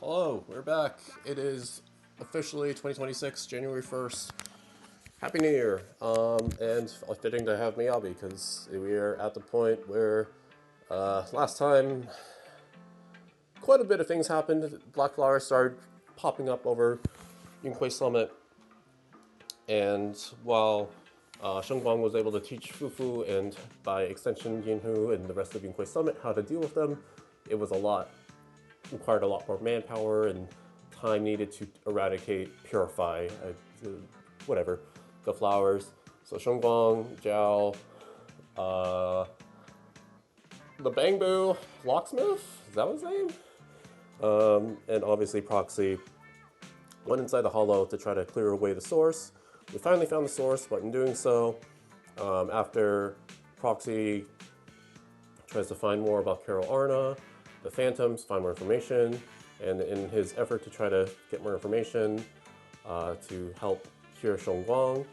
Hello, we're back. It is officially 2026, January 1st. Happy New Year. And fitting to have Miyabi because we are at the point where last time quite a bit of things happened. Black flowers started popping up over Yunhui Summit. And while Shengguang was able to teach Fufu and by extension Yinhu and the rest of Yunhui Summit how to deal with them, it was required a lot more manpower and time needed to eradicate, purify, whatever, the flowers. So Shengguang, Zhao, the Bangbu locksmith, is that his name? And obviously Proxy went inside the hollow to try to clear away the source. We finally found the source, but in doing so, after Proxy tries to find more about Carol Arna, the Phantoms find more information, and in his effort to try to get more information to help cure Shengguang,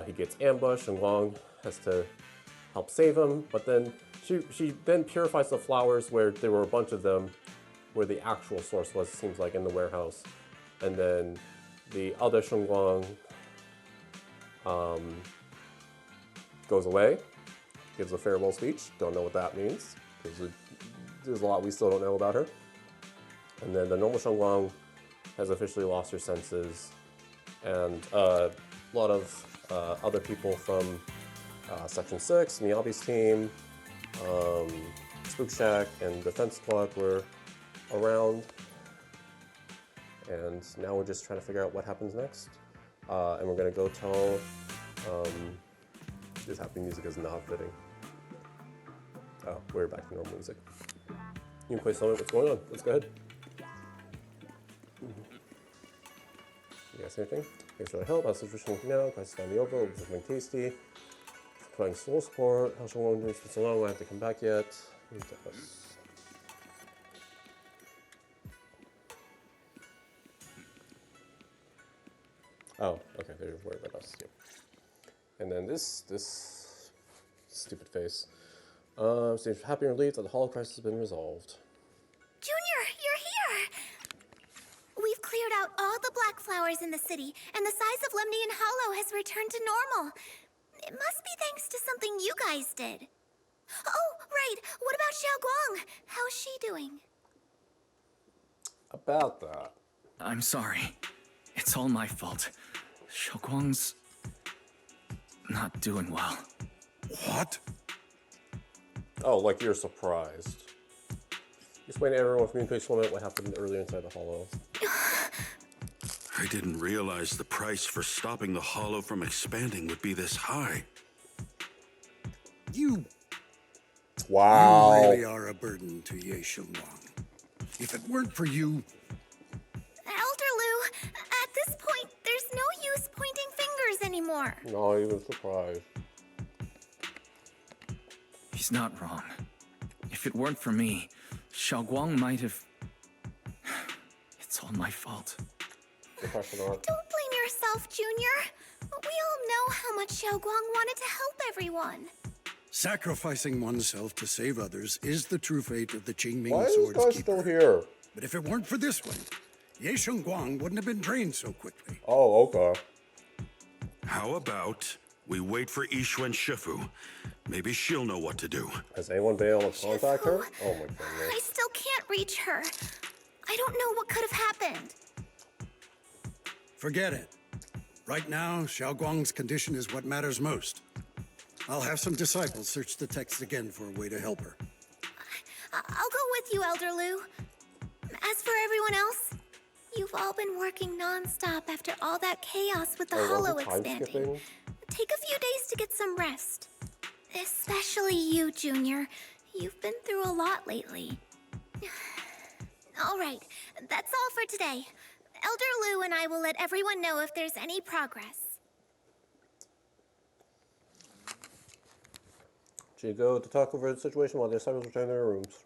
he gets ambushed. Shengguang has to help save him, but then she then purifies the flowers where there were a bunch of them, where the actual source was, it seems like, in the warehouse. And then the other Shengguang goes away, gives a farewell speech. Don't know what that means, because there's a lot we still don't know about her. And then the normal Shengguang has officially lost her senses, and a lot of other people from Section 6, Miyabi's team, Spook Shack, and Defense Squad were around. And now we're just trying to figure out what happens next. And we're gonna go tell, this happy music is not fitting. Oh, we're back to normal music. You can play Summit, what's going on? Let's go ahead. You guys see anything? Thanks for the help. How's the situation now? Price finally over. It was something tasty. Providing soul support. How's your doing? It's been so long, we don't have to come back yet. Oh, okay, they're worried about us too. And then this stupid face. Seems happy and relieved that the Hollow crisis has been resolved. Junior, you're here! We've cleared out all the black flowers in the city, and the size of Lemnian Hollow has returned to normal. It must be thanks to something you guys did. Oh, right, what about Xiaoguang? How's she doing? About that. I'm sorry. It's all my fault. Xiaoguang's not doing well. What? Oh, like you're surprised. Explain to everyone with Moonface Summit what happened earlier inside the Hollow. I didn't realize the price for stopping the Hollow from expanding would be this high. You really are a burden to Ye Shengguang. If it weren't for you... Elder Lu, at this point, there's no use pointing fingers anymore. No, he was surprised. He's not wrong. If it weren't for me, Xiaoguang might have... It's all my fault. Don't blame yourself, Junior. We all know how much Xiaoguang wanted to help everyone. Sacrificing oneself to save others is the true fate of the Qingming Why is Sword's this guy Keeper. still here? But if it weren't for this one, Ye Shengguang wouldn't have been drained so quickly. Oh, okay. How about we wait for Yixuan Shifu? Maybe she'll know what to do. Has anyone been able to contact her? Oh my goodness. I still can't reach her. I don't know what could have happened. Forget it. Right now, Xiaoguang's condition is what matters most. I'll have some disciples search the text again for a way to help her. I'll go with you, Elder Lu. As for everyone else, you've all been working non-stop after all that chaos with the Hollow expanding. Take a few days to get some rest. Especially you, Junior. You've been through a lot lately. All right, that's all for today. Elder Lu and I will let everyone know if there's any progress. Should go to talk over the situation while the disciples return to their rooms.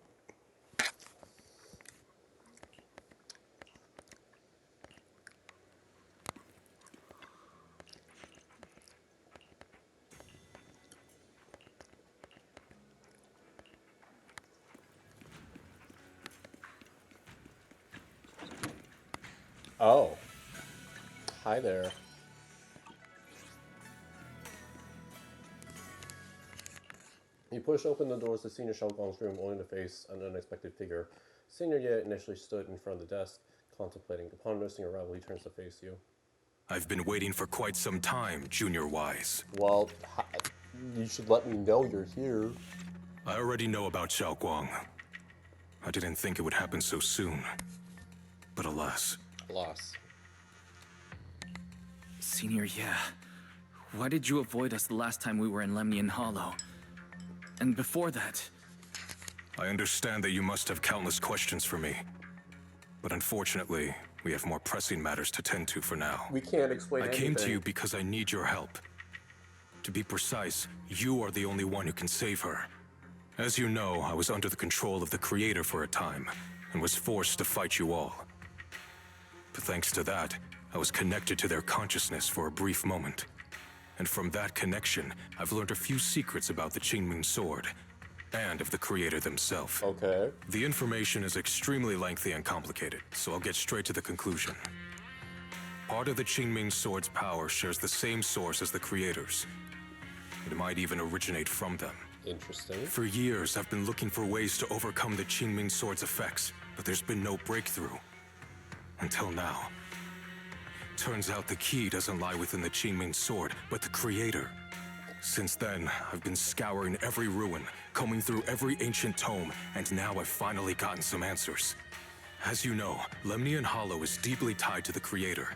Oh. Hi there. You push open the doors to Senior Xiaoguang's room, only to face an unexpected figure. Senior Ye initially stood in front of the desk, contemplating. Upon noticing your arrival, he turns to face you. I've been waiting for quite some time, Junior Wise. Well, you should let me know you're here. I already know about Xiaoguang. I didn't think it would happen so soon. But alas. Alas. Senior, yeah. Why did you avoid us the last time we were in Lemnian Hollow? And before that... I understand that you must have countless questions for me. But unfortunately, we have more pressing matters to tend to for now. We can't explain anything. anything. I came to you because I need your help. To be precise, you are the only one who can save her. As you know, I was under the control of the Creator for a time, and was forced to fight you all. But thanks to that, I was connected to their consciousness for a brief moment. And from that connection, I've learned a few secrets about the Qingming sword, and of the Creator themselves. Okay. The information is extremely lengthy and complicated, so I'll get straight to the conclusion. Part of the Qingming sword's power shares the same source as the Creator's. It might even originate from them. Interesting. For years, I've been looking for ways to overcome the Qingming sword's effects, but there's been no breakthrough. Until now. Turns out the key doesn't lie within the Qingming sword, but the Creator. Since then, I've been scouring every ruin, combing through every ancient tome, and now I've finally gotten some answers. As you know, Lemnian Hollow is deeply tied to the Creator.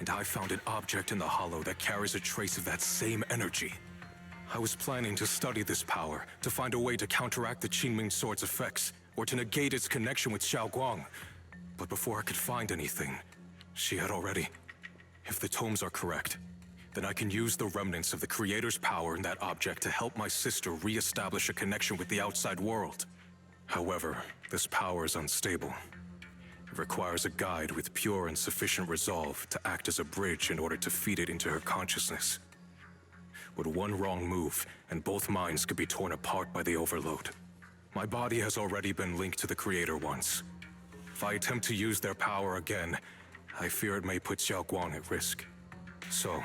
And I found an object in the Hollow that carries a trace of that same energy. I was planning to study this power, to find a way to counteract the Qingming sword's effects, or to negate its connection with Xiaoguang. But before I could find anything, she had already... If the tomes are correct, then I can use the remnants of the Creator's power in that object to help my sister re-establish a connection with the outside world. However, this power is unstable. It requires a guide with pure and sufficient resolve to act as a bridge in order to feed it into her consciousness. With one wrong move, and both minds could be torn apart by the overload. My body has already been linked to the Creator once. If I attempt to use their power again, I fear it may put Xiaoguang at risk. So,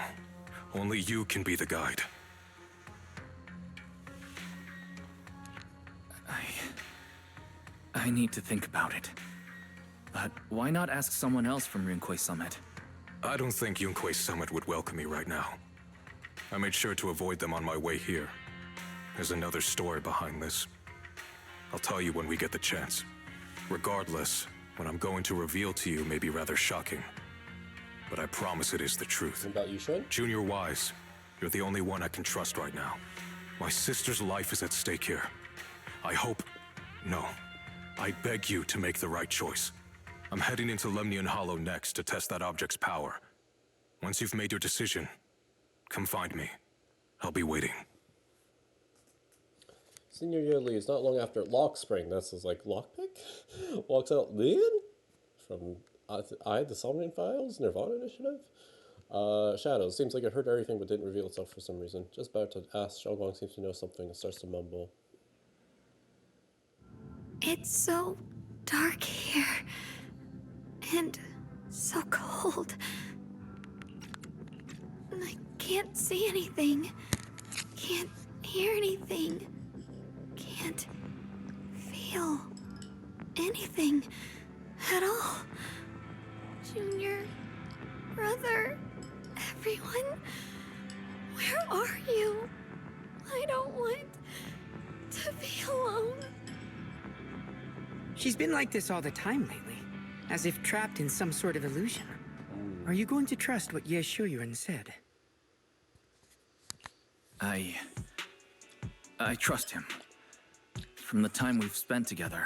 only you can be the guide. I need to think about it. But why not ask someone else from Yunque Summit? I don't think Yunque Summit would welcome me right now. I made sure to avoid them on my way here. There's another story behind this. I'll tell you when we get the chance. Regardless, what I'm going to reveal to you may be rather shocking. But I promise it is the truth. What about you, Shun? Junior Wise, you're the only one I can trust right now. My sister's life is at stake here. I hope... No. I beg you to make the right choice. I'm heading into Lemnian Hollow next to test that object's power. Once you've made your decision, come find me. I'll be waiting. Senior Year leaves not long after Lock Spring. That's his, like, lockpick? Walks out Lian? From I, the Somnian Files? Nirvana Initiative? Shadows. Seems like it heard everything but didn't reveal itself for some reason. Just about to ask, Xiaoguang seems to know something and starts to mumble. It's so dark here. And so cold. I can't see anything. Can't hear anything. Can't feel anything at all. Junior, brother, everyone, where are you? I don't want to be alone. She's been like this all the time lately, as if trapped in some sort of illusion. Are you going to trust what Ye Shuyuan said? I trust him. From the time we've spent together,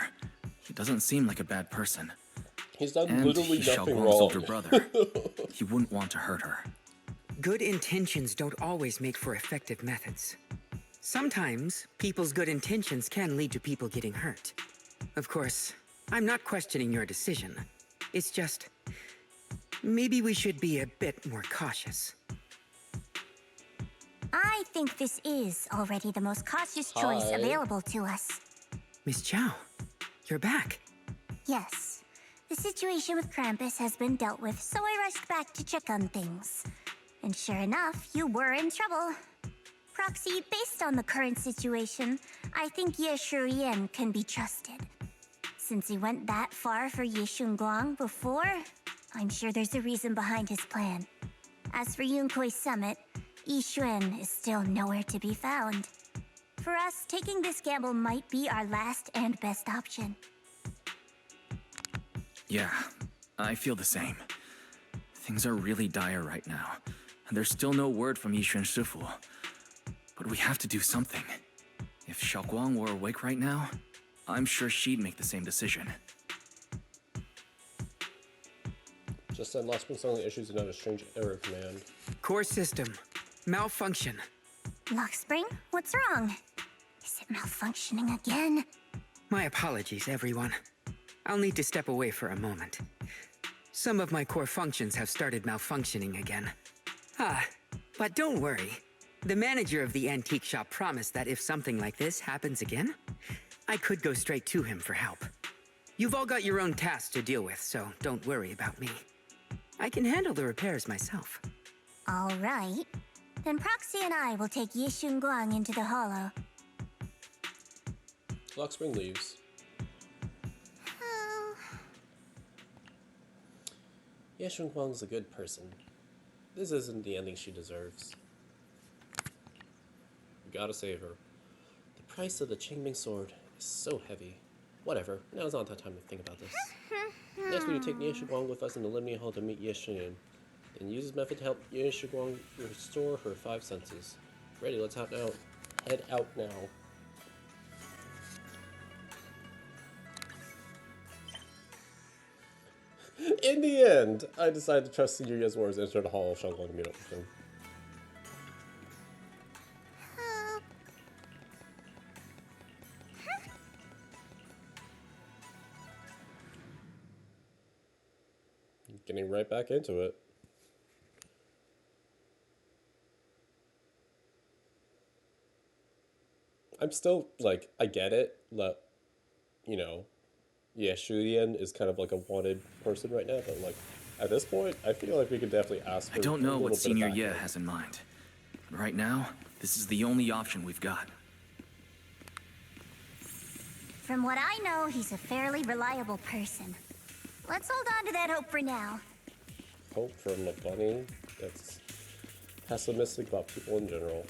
he doesn't seem like a bad person. He's done And literally he's nothing Xiaoguang's wrong. older brother. He wouldn't want to hurt her. Good intentions don't always make for effective methods. Sometimes, people's good intentions can lead to people getting hurt. Of course, I'm not questioning your decision. It's just... maybe we should be a bit more cautious. I think this is already the most cautious choice Hi. available to us. Miss Chow, you're back. Yes, The situation with Krampus has been dealt with, so I rushed back to check on things. And sure enough, you were in trouble. Proxy, based on the current situation, I think Ye Shuyan can be trusted. Since he went that far for Ye Shunguang before, I'm sure there's a reason behind his plan. As for Yunkui's summit, Yi Xuan is still nowhere to be found. For us, taking this gamble might be our last and best option. Yeah, I feel the same. Things are really dire right now, and there's still no word from Yishuan Shifu. But we have to do something. If Xiaoguang were awake right now, I'm sure she'd make the same decision. Just said Lost Spring suddenly issues another strange error command. Core system. Malfunction. Lockspring, what's wrong? Is it malfunctioning again? My apologies, everyone. I'll need to step away for a moment. Some of my core functions have started malfunctioning again. But don't worry. The manager of the antique shop promised that if something like this happens again, I could go straight to him for help. You've all got your own tasks to deal with, so don't worry about me. I can handle the repairs myself. All right. Then Proxy and I will take Ye Shunguang into the hollow. Lock Spring leaves. Oh. Ye Shunguang's a good person. This isn't the ending she deserves. We gotta save her. The price of the Qingming sword is so heavy. Whatever, now's not the time to think about this. Next, we will take Ye Shunguang with us in the Limni Hall to meet Ye Xuan. Then use this method to help Ye Shunguang restore her 5 senses. Ready, let's head out now. In the end, I decided to trust Senior Ye's words and enter the Hall of Xiaoguang to meet up with him. Getting right back into it. I'm still, like, I get it, that, you know, yeah, Shulian is kind of like a wanted person right now, but, like, at this point, I feel like we could definitely ask for I don't know what Senior Ye background. has in mind. But right now, this is the only option we've got. From what I know, he's a fairly reliable person. Let's hold on to that hope for now. Hope from a bunny that's pessimistic about people in general.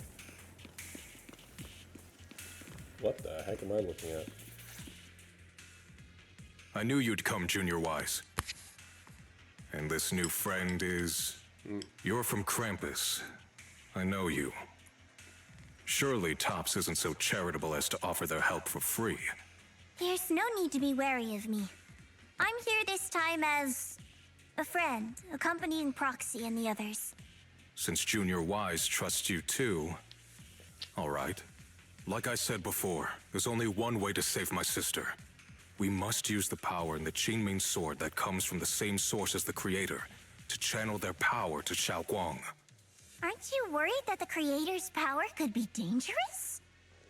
What the heck am I looking at? I knew you'd come, Junior Wise. And this new friend is... You're from Krampus. I know you. Surely Tops isn't so charitable as to offer their help for free. There's no need to be wary of me. I'm here this time as a friend, accompanying Proxy and the others. Since Junior Wise trusts you too... All right. Like I said before, there's only one way to save my sister. We must use the power in the Qingming sword that comes from the same source as the Creator to channel their power to Xiaoguang. Aren't you worried that the Creator's power could be dangerous?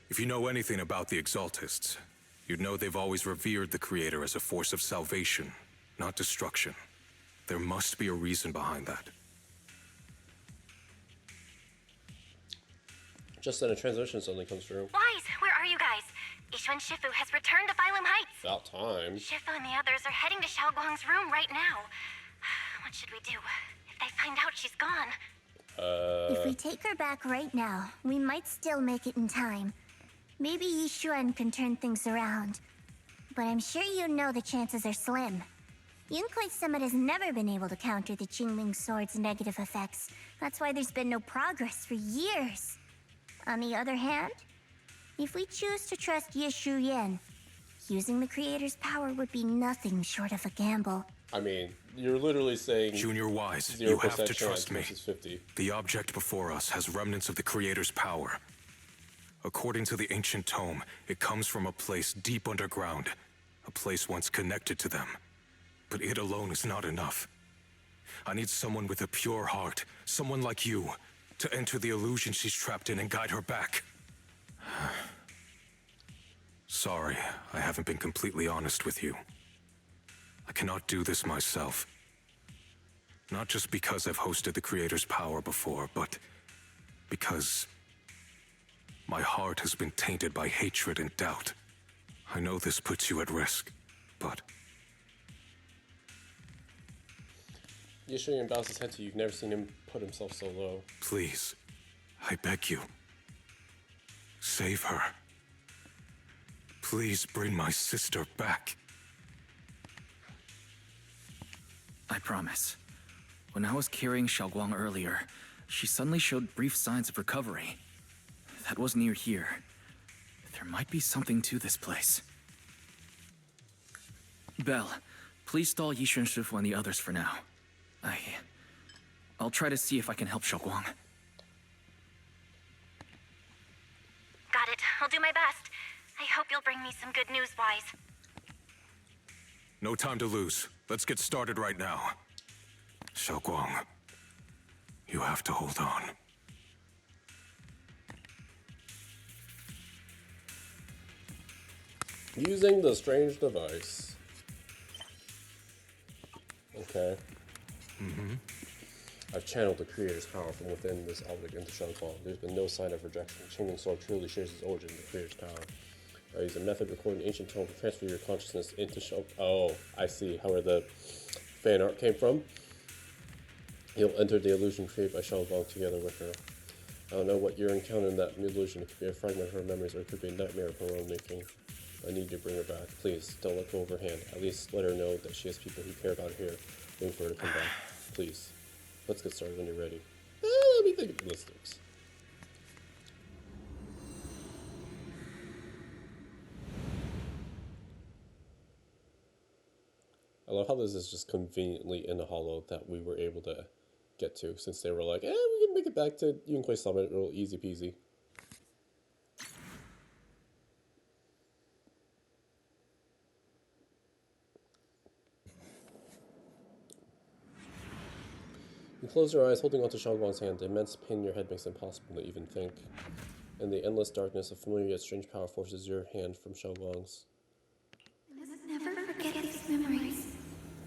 If you know anything about the Exaltists, you'd know they've always revered the Creator as a force of salvation, not destruction. There must be a reason behind that. Just then a transition suddenly comes through. Wise, where are you guys? Yishuan Shifu has returned to Phylum Heights. About time. Shifu and the others are heading to Xiaoguang's room right now. What should we do? If they find out she's gone. If we take her back right now, we might still make it in time. Maybe Yishuan can turn things around. But I'm sure you know the chances are slim. Yunkui's summit has never been able to counter the Qingming sword's negative effects. That's why there's been no progress for years. On the other hand, if we choose to trust Ye Shuyan, using the Creator's power would be nothing short of a gamble. I mean, you're literally saying Junior Wise, 0% you have to chance trust me. versus 50. The object before us has remnants of the Creator's power. According to the ancient tome, it comes from a place deep underground, a place once connected to them. But it alone is not enough. I need someone with a pure heart, someone like you, to enter the illusion she's trapped in and guide her back. Sorry, I haven't been completely honest with you. I cannot do this myself. Not just because I've hosted the Creator's power before, but because my heart has been tainted by hatred and doubt. I know this puts you at risk, but... Yishuyan bows his head to you. You've never seen him put himself so low. Please, I beg you. Save her. Please bring my sister back. I promise. When I was carrying Xiaoguang earlier, she suddenly showed brief signs of recovery. That was near here. There might be something to this place. Belle, please stall Yixuan Shifu and the others for now. I'll try to see if I can help Xiaoguang. Got it. I'll do my best. I hope you'll bring me some good news, Wise. No time to lose. Let's get started right now. Xiaoguang, you have to hold on. Using the strange device. Okay. I've channeled the Creator's power from within this object into Xiaoguang. There's been no sign of rejection. Qingming Sword truly shares its origin in the Creator's power. I use a method recording ancient tone to transfer your consciousness into Xiaoguang. Oh, I see how where the fan art came from. You'll enter the illusion created by Xiaoguang together with her. I don't know what you're encountering in that illusion. It could be a fragment of her memories, or it could be a nightmare of her own making. I need you to bring her back. Please, don't let go of her hand. At least let her know that she has people who care about her here, waiting for her to come back. Please. Let's get started when you're ready. Let me think of ballistics. I love how this is just conveniently in the hollow that we were able to get to, since they were like, we can make it back to Yunquay Summit real easy peasy. You close your eyes, holding onto Xiaoguang's hand. The immense pain in your head makes it impossible to even think. In the endless darkness, a familiar yet strange power forces your hand from Xiaoguang's. Never forget these memories.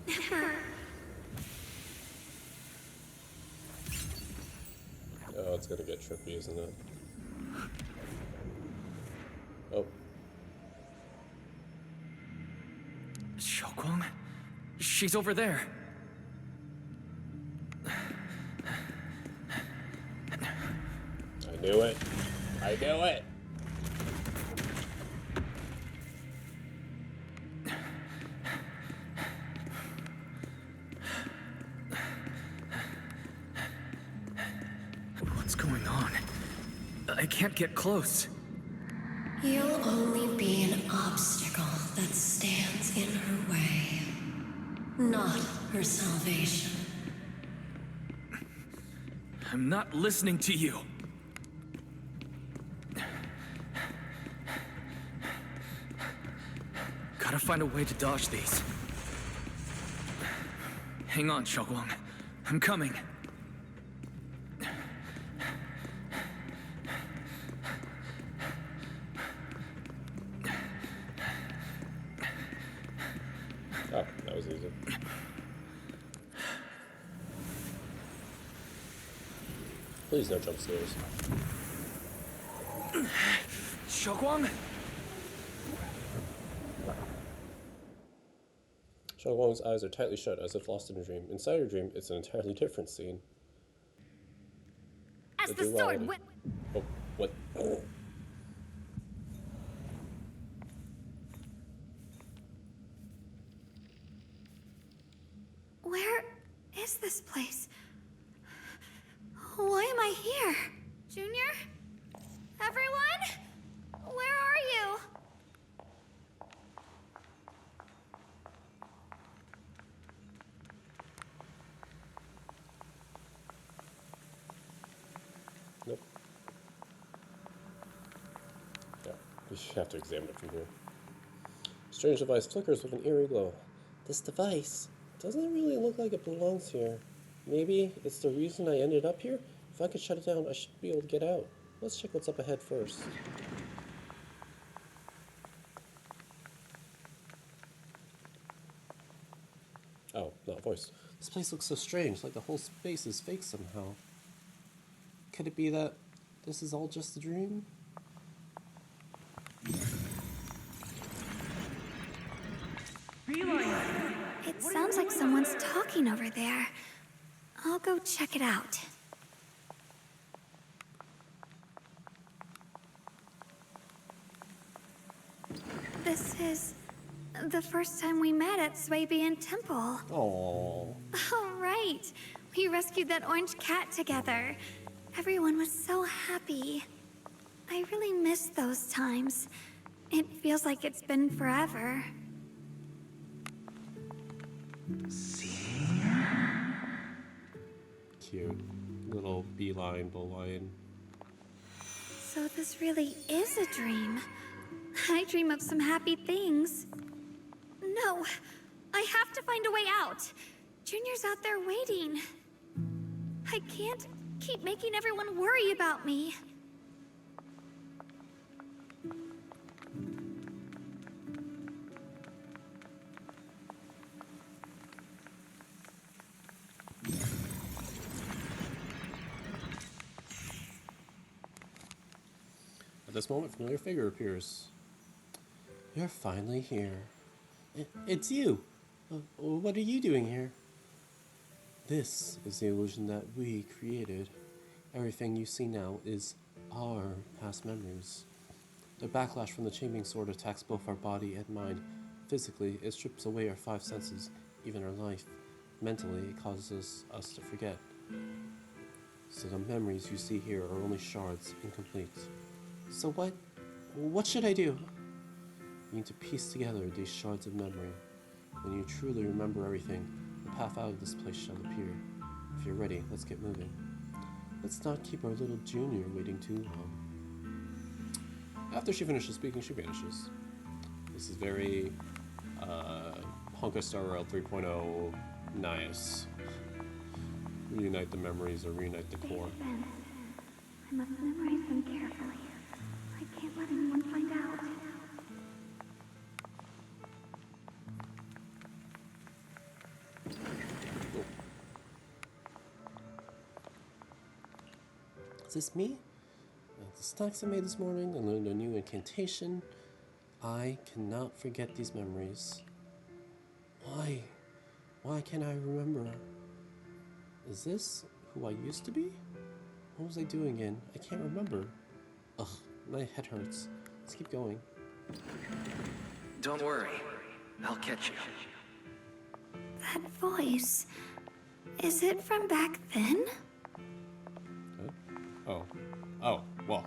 Never. Oh, it's gonna get trippy, isn't it? Oh. Xiaoguang? She's over there. I knew it. I knew it. What's going on? I can't get close. You'll only be an obstacle that stands in her way, not her salvation. I'm not listening to you. Gotta find a way to dodge these. Hang on, Xiaoguang. I'm coming. Oh, that was easy. Please no jump scares. Xiaoguang? Xiaoguang's eyes are tightly shut as if lost in a dream. Inside her dream, it's an entirely different scene. As the sword whip. Oh, what? Where is this place? Why am I here? Junior? Everyone? Where are you? Nope. Yeah, we should have to examine it from here. Strange device flickers with an eerie glow. This device doesn't really look like it belongs here. Maybe it's the reason I ended up here? If I could shut it down, I should be able to get out. Let's check what's up ahead first. Oh, not voice. This place looks so strange, like the whole space is fake somehow. Could it be that this is all just a dream? It sounds like someone's talking over there. I'll go check it out. This is the first time we met at Swabian Temple. Oh. Oh, right. We rescued that orange cat together. Everyone was so happy. I really miss those times. It feels like it's been forever. Cute. Little beeline, bowline. So this really is a dream. I dream of some happy things. No, I have to find a way out. Junior's out there waiting. I can't keep making everyone worry about me. At this moment, a familiar figure appears. You're finally here. It's you! What are you doing here? This is the illusion that we created. Everything you see now is our past memories. The backlash from the Qingming sword attacks both our body and mind. Physically, it strips away our five senses, even our life. Mentally, it causes us to forget. So the memories you see here are only shards, incomplete. So what should I do? You need to piece together these shards of memory. When you truly remember everything, the path out of this place shall appear. If you're ready, let's get moving. Let's not keep our little junior waiting too long. After she finishes speaking, she vanishes. This is very Honka Star Rail 3.0 nice. Reunite the memories or reunite the core. I must memorize them carefully. I can't let anyone find out. Is this me? The snacks I made this morning, I learned a new incantation. I cannot forget these memories. Why? Why can't I remember? Is this who I used to be? What was I doing again? I can't remember. Ugh, my head hurts. Let's keep going. Don't worry. I'll catch you. That voice. Is it from back then? Huh? Oh, well.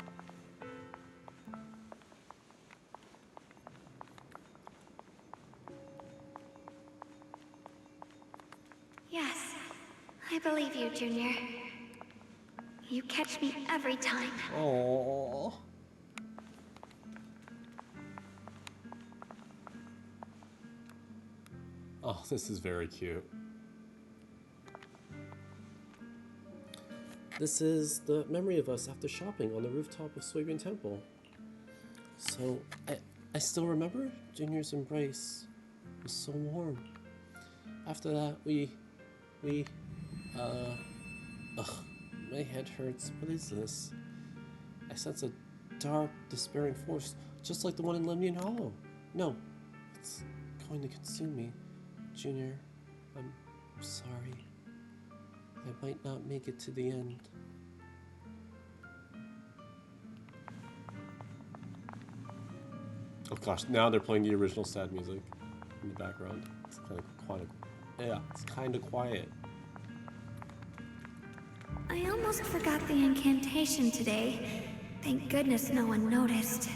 Yes, I believe you, Junior. You catch me every time. Oh. Oh, this is very cute. This is the memory of us after shopping on the rooftop of Swabian Temple. So, I still remember Junior's embrace. It was so warm. After that, my head hurts. What is this? I sense a dark, despairing force, just like the one in Lemnian Hollow. No, it's going to consume me. Junior, I'm sorry. I might not make it to the end. Oh gosh, now they're playing the original sad music in the background. It's kind of quiet. I almost forgot the incantation today. Thank goodness no one noticed.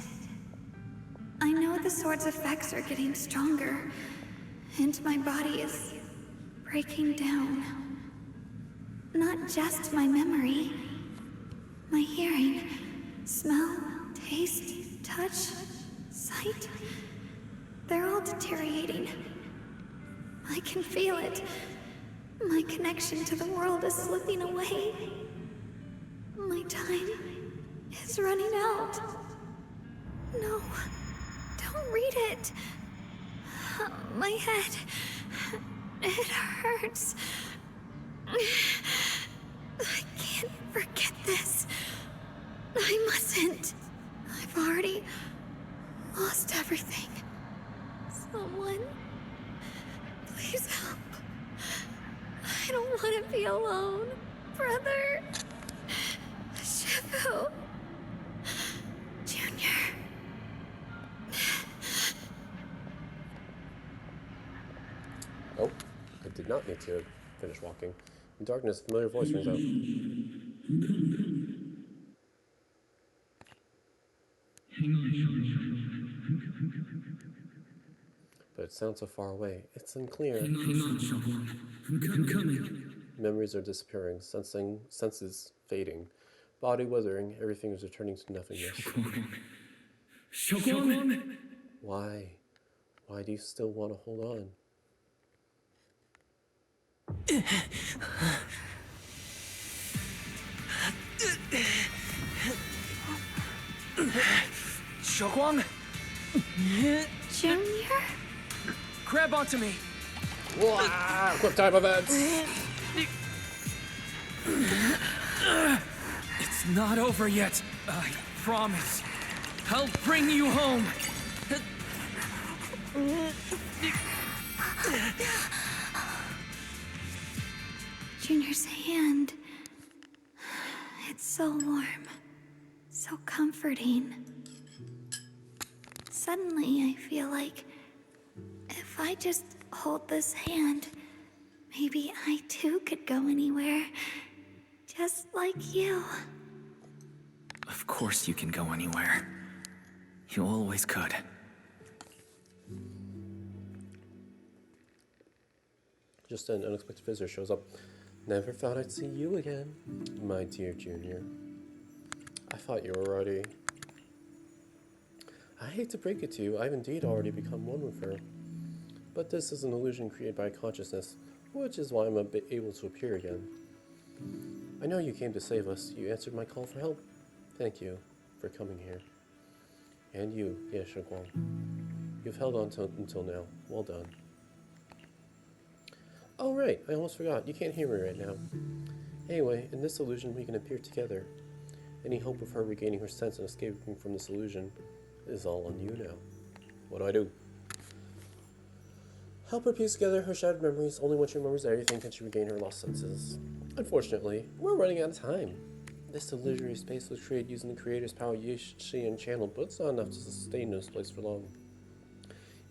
I know the sword's effects are getting stronger, and my body is breaking down. Not just my memory. My hearing, smell, taste, touch, sight. They're all deteriorating. I can feel it. My connection to the world is slipping away. My time is running out. No, don't read it. My head It hurts. I can't forget this. I mustn't. I've already lost everything. Someone, please help. I don't want to be alone. Brother. Shifu. Junior. Oh, I did not need to finish walking. In darkness, a familiar voice rings out. But it sounds so far away. It's unclear. Hang on, Xiaoguang. I'm coming. Memories are disappearing, senses fading, body withering, everything is returning to nothingness. Xiaoguang! Why? Why do you still want to hold on? Xiaoguang! Junior? Grab onto me! Quick time events! It's not over yet. I promise. I'll bring you home. Junior's hand. It's so warm. So comforting. Suddenly, I feel like if I just hold this hand, maybe I too could go anywhere. Just like you. Of course you can go anywhere. You always could. Just an unexpected visitor shows up. Never thought I'd see you again, my dear Junior. I thought you were already... I hate to break it to you, I've indeed already become one with her. But this is an illusion created by consciousness, which is why I'm able to appear again. I know you came to save us. You answered my call for help. Thank you for coming here. And you, Ye Shiguang. You've held on until now. Well done. Oh right, I almost forgot. You can't hear me right now. Anyway, in this illusion we can appear together. Any hope of her regaining her sense and escaping from this illusion is all on you now. What do? Help her piece together her shattered memories. Only when she remembers everything can she regain her lost senses. Unfortunately, we're running out of time. This illusory space was created using the creator's power Yi-Xian channeled, but it's not enough to sustain this place for long.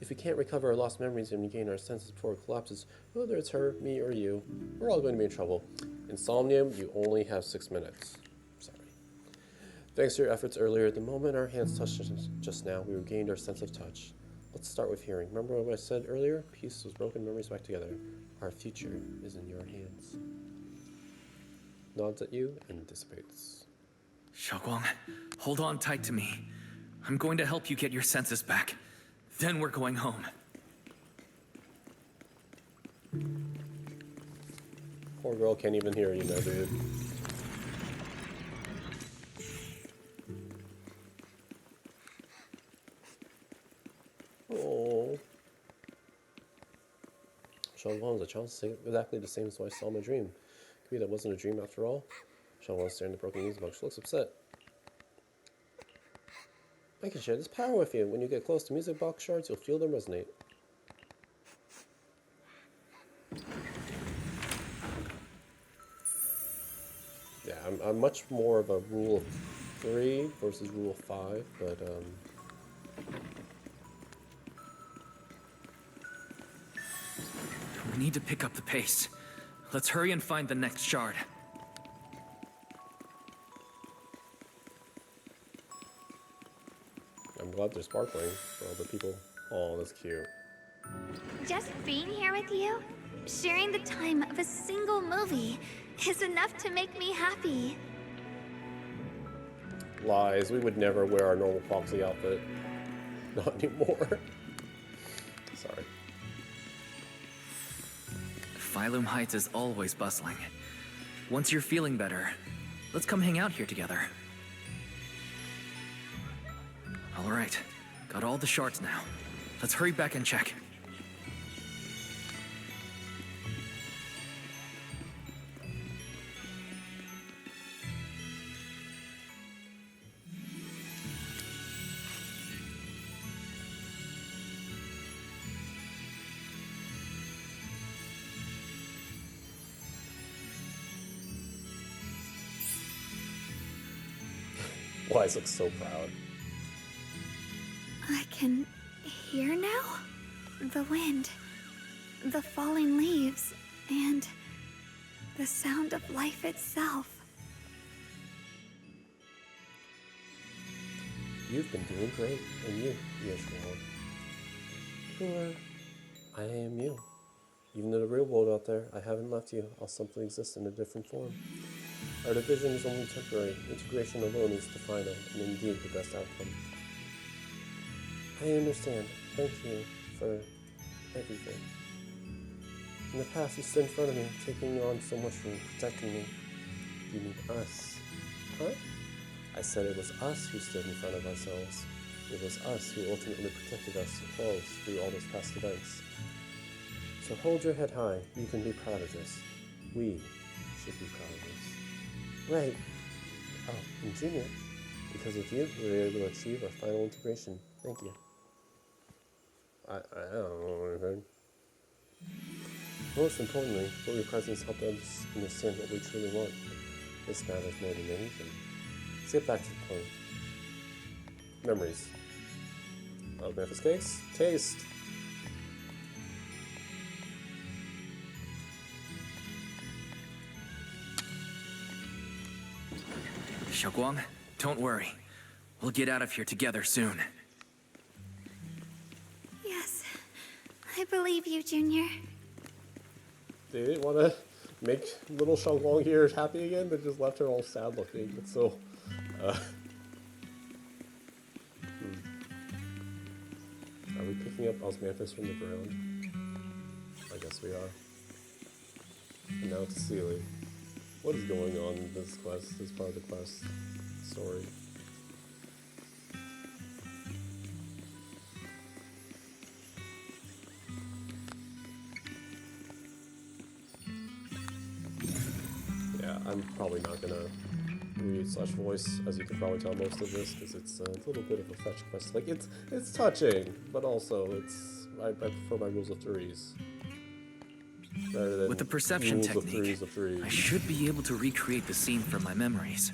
If we can't recover our lost memories and regain our senses before it collapses, whether it's her, me, or you, we're all going to be in trouble. Insomnium, you only have 6 minutes. Sorry. Thanks to your efforts earlier, the moment our hands touched just now, we regained our sense of touch. Let's start with hearing. Remember what I said earlier? Pieces of broken memories back together. Our future is in your hands. Nods at you and dissipates. Xiaoguang, hold on tight to me. I'm going to help you get your senses back. Then we're going home. Poor girl can't even hear you now, dude. Oh. Xiaoguang was a child exactly the same as what I saw in my dream. Could be that wasn't a dream after all. Xiaoguang staring at the broken music box. She looks upset. I can share this power with you. When you get close to music box shards, you'll feel them resonate. Yeah, I'm much more of a rule of 3 versus rule of 5, but We need to pick up the pace. Let's hurry and find the next shard. I'm glad they're sparkling for all the people. Oh, that's cute. Just being here with you, sharing the time of a single movie, is enough to make me happy. Lies. We would never wear our normal Foxy outfit. Not anymore. Sorry. Phylum Heights is always bustling. Once you're feeling better, let's come hang out here together. All right, got all the shards now. Let's hurry back and check. Wise looks so proud. I can hear now? The wind, the falling leaves, and the sound of life itself. You've been doing great, and you, Yeshua. Sure, I am you. Even in the real world out there, I haven't left you. I'll simply exist in a different form. Our division is only temporary. Integration alone is the final, and indeed the best outcome. I understand. Thank you for everything. In the past, you stood in front of me, taking on so much for me, protecting me. You mean us? Huh? I said it was us who stood in front of ourselves. It was us who ultimately protected ourselves through all those past events. So hold your head high. You can be proud of this. We should be proud of this. Right. Oh, and Junior, because of you, we were able to achieve our final integration. Thank you. I don't know anything. Most importantly, will your presence help us understand what we truly want? This matters more than anything. Let's get back to the point. Memories. Memphis case. Taste. Xiaoguang, don't worry. We'll get out of here together soon. Yes, I believe you, Junior. They didn't want to make little Xiaoguang here happy again, but just left her all sad looking. It's so... Are we picking up Osmanthus from the ground? I guess we are. And now it's Sealy. What is going on in this quest, this part of the quest story? Yeah, I'm probably not gonna read / voice, as you can probably tell, most of this, because it's a little bit of a fetch quest. Like, it's touching, but also I prefer my rules of threes. With the perception technique, I should be able to recreate the scene from my memories.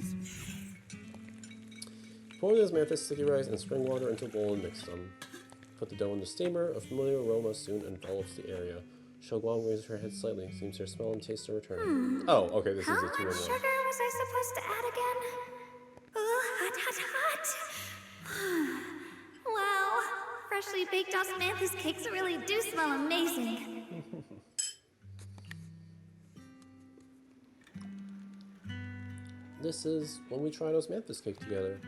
Pour the osmanthus, sticky rice, and spring water into a bowl and mix them. Put the dough in the steamer. A familiar aroma soon envelops the area. Xiaoguang raises her head slightly. Seems her smell and taste are returning. Oh, okay, this is a 2-in-1. How much sugar was I supposed to add again? Hot, hot, hot! Wow, freshly baked osmanthus cakes really do smell amazing. This is when we tried osmanthus cake together.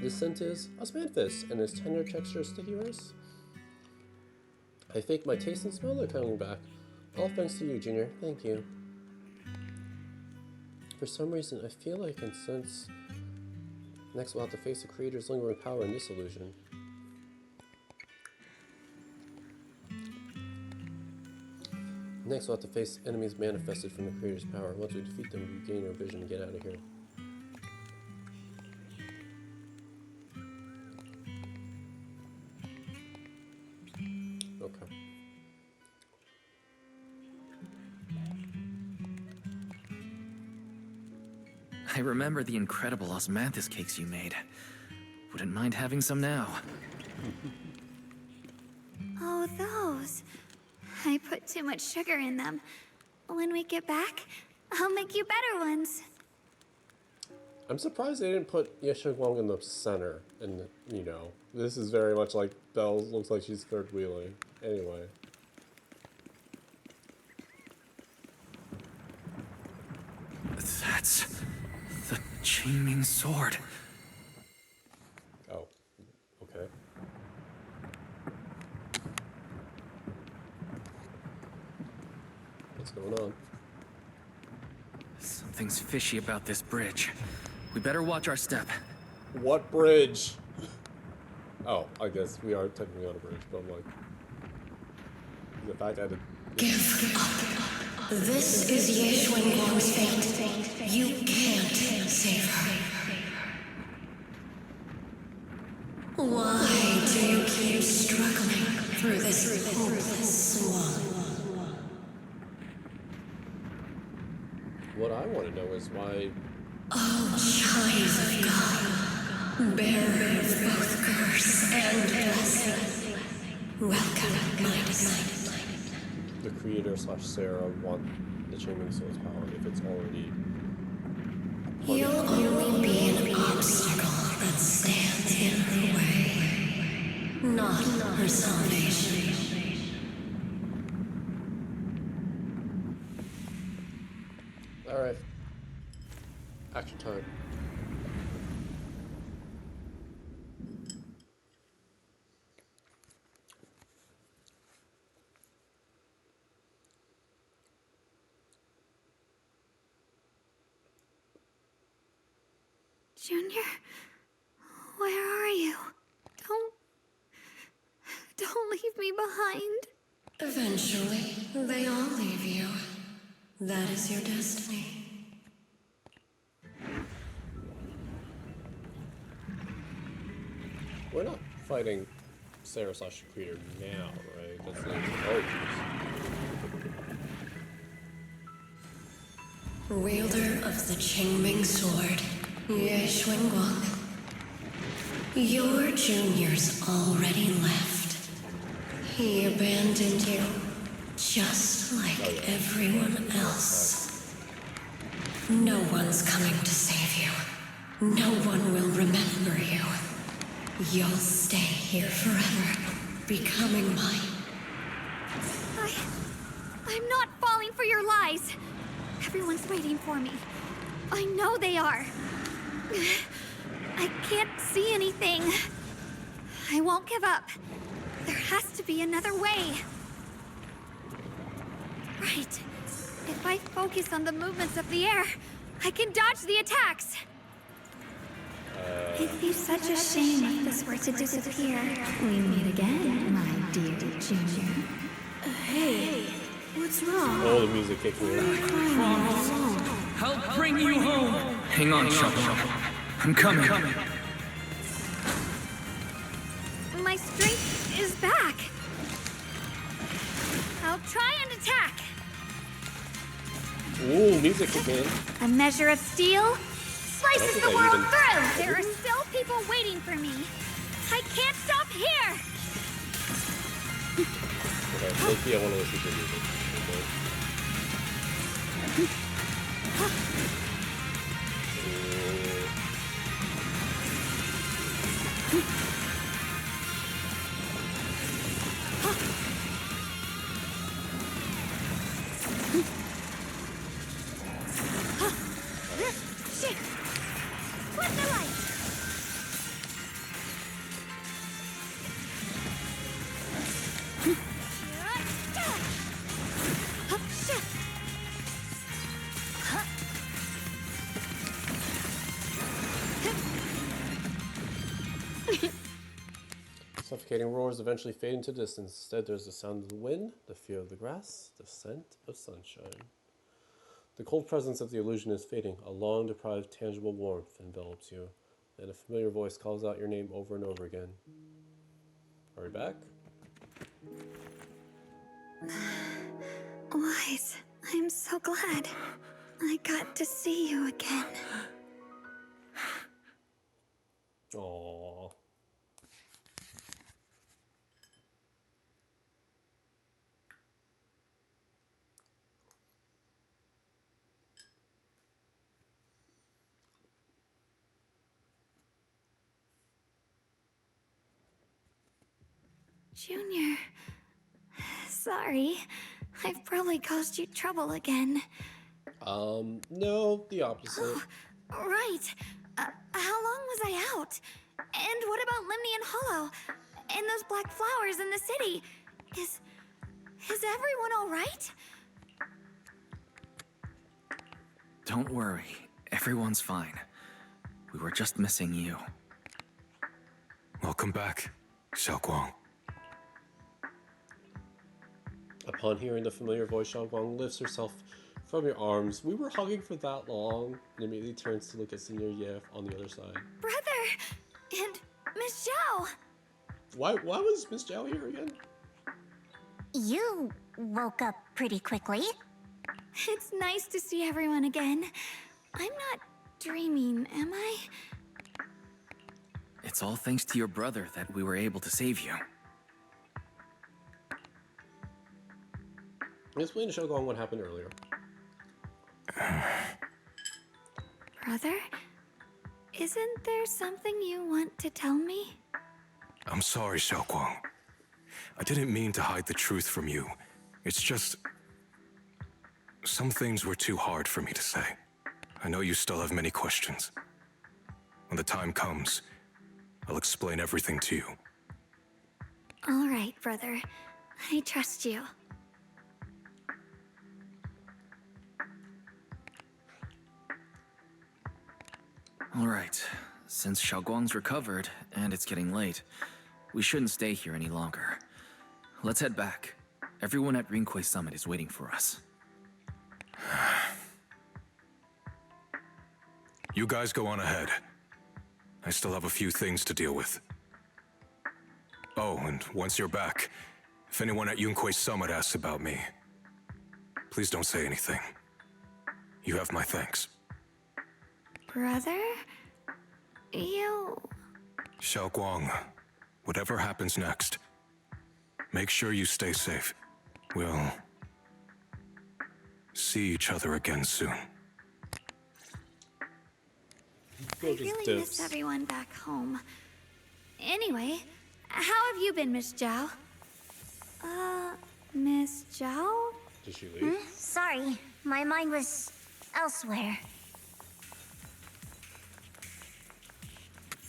The scent is osmanthus, and its tender texture is sticky rice. I think my taste and smell are coming back. All thanks to you, Junior. Thank you. For some reason, I feel I can sense next we'll have to face the creator's lingering power and disillusion. Next, we'll have to face enemies manifested from the creator's power. Once we defeat them, we gain our vision and get out of here. Okay. I remember the incredible osmanthus cakes you made. Wouldn't mind having some now. Oh, those. I put too much sugar in them. When we get back, I'll make you better ones. I'm surprised they didn't put Xiaoguang in the center. And, you know, this is very much like Belle looks like she's third wheeling. Anyway. That's the Qingming sword. Oh, okay. What's going on? Something's fishy about this bridge. We better watch our step. What bridge? Oh, I guess we are technically on a bridge, but I'm like... The fact that Give up. This is Ye Xuanguang's fate. You can't save her. Why do you keep struggling through this hopeless swamp? what I want to know is why Oh, child of God, bearer of both curse and blessing, welcome, my disciple. The creator / Sarah want the Qingming Sword's power if it's already. You'll only be an obstacle that stands in her way, not her salvation. Alright. Action time. Junior, where are you? Don't leave me behind. Eventually, they all leave you. That is your destiny. We're not fighting Sarah / Creator now, right? That's like, oh, jeez. Wielder of the Qingming sword, Ye Xuanguang. Your junior's already left. He abandoned you, just like everyone else. No one's coming to save you. No one will remember you. You'll stay here forever, becoming mine. I'm not falling for your lies. Everyone's waiting for me. I know they are. I can't see anything. I won't give up. There has to be another way. Right. If I focus on the movements of the air, I can dodge the attacks. It'd be such a shame if this were to disappear. We meet again, my dear Junior. Hey, what's wrong? Oh, the music kicking in. I'll bring you home. Hang on, Shovel. I'm coming. My strength is back. I'll try and attack. Ooh, music kicking in. A measure of steel slices the I world even- through. There are still people waiting for me. I can't stop here. Okay, Loki, I want to listen to music. Shit! Flip the light! Suffocating roars eventually fade into distance. Instead, there's the sound of the wind, the feel of the grass, the scent of sunshine. The cold presence of the illusion is fading. A long-deprived, tangible warmth envelops you, and a familiar voice calls out your name over and over again. Are we back? Wise, I'm so glad I got to see you again. Aww. Junior, sorry. I've probably caused you trouble again. No, the opposite. Right. How long was I out? And what about Limnian Hollow? And those black flowers in the city? Is everyone all right? Don't worry. Everyone's fine. We were just missing you. Welcome back, Xiaoguang. Upon hearing the familiar voice, Xiaoguang lifts herself from your arms. We were hugging for that long, and immediately turns to look at Senior Ye on the other side. Brother! And Miss Zhao! Why was Miss Zhao here again? You woke up pretty quickly. It's nice to see everyone again. I'm not dreaming, am I? It's all thanks to your brother that we were able to save you. Explain to Xiaoguang what happened earlier. Brother? Isn't there something you want to tell me? I'm sorry, Xiaoguang. I didn't mean to hide the truth from you. It's just... some things were too hard for me to say. I know you still have many questions. When the time comes, I'll explain everything to you. All right, brother. I trust you. All right. Since Xiaoguang's recovered, and it's getting late, we shouldn't stay here any longer. Let's head back. Everyone at Ringquay Summit is waiting for us. You guys go on ahead. I still have a few things to deal with. Oh, and once you're back, if anyone at Yunquay Summit asks about me, please don't say anything. You have my thanks. Brother? You... Xiaoguang, whatever happens next, make sure you stay safe. We'll see each other again soon. I really miss everyone back home. Anyway, how have you been, Miss Zhao? Miss Zhao? Did she leave? Sorry, my mind was elsewhere.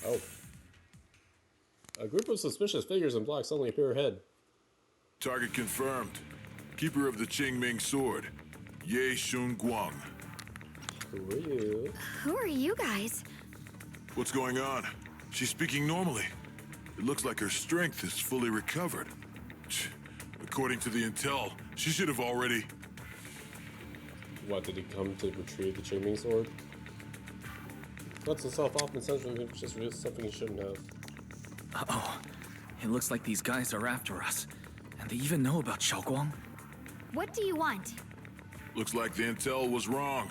Oh. A group of suspicious figures in black suddenly appear ahead. Target confirmed. Keeper of the Qingming sword, Ye Shunguang. Who are you? Who are you guys? What's going on? She's speaking normally. It looks like her strength is fully recovered. According to the intel, she should have already... What, did he come to retrieve the Qingming sword? Cuts himself off and essentially just reveals something he shouldn't have. Uh-oh. It looks like these guys are after us. And they even know about Xiaoguang. What do you want? Looks like the intel was wrong,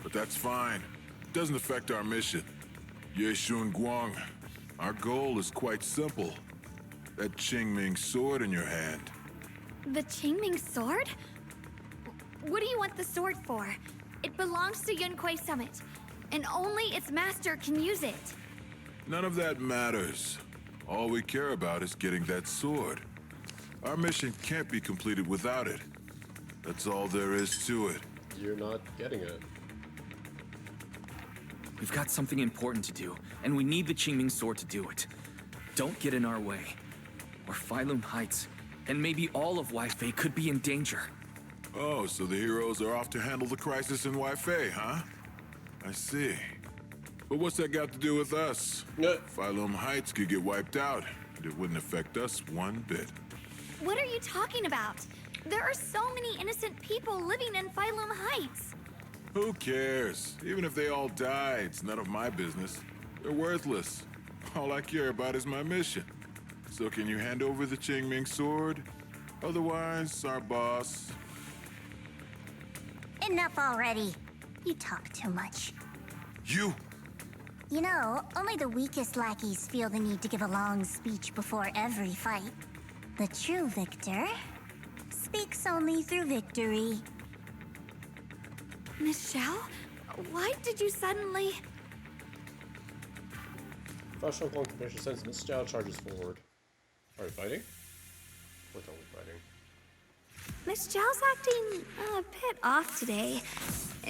but that's fine. It doesn't affect our mission. Ye Shunguang, our goal is quite simple. That Qingming sword in your hand. The Qingming sword? What do you want the sword for? It belongs to Yunquay Summit, and only its master can use it. None of that matters. All we care about is getting that sword. Our mission can't be completed without it. That's all there is to it. You're not getting it. We've got something important to do, and we need the Qingming sword to do it. Don't get in our way, or Phylum Heights, and maybe all of Waifei could be in danger. Oh, so the heroes are off to handle the crisis in Waifei, huh? I see. But what's that got to do with us? Phylum Heights could get wiped out, and it wouldn't affect us one bit. What are you talking about? There are so many innocent people living in Phylum Heights. Who cares? Even if they all die, it's none of my business. They're worthless. All I care about is my mission. So can you hand over the Qingming sword? Otherwise, our boss... Enough already. You talk too much. You! You know, only the weakest lackeys feel the need to give a long speech before every fight. The true victor speaks only through victory. Miss Zhao? Why did you suddenly... Professional Clone Commissioner sends Miss Zhao charges forward. Are we fighting? We're totally fighting. Miss Zhao's acting a bit off today.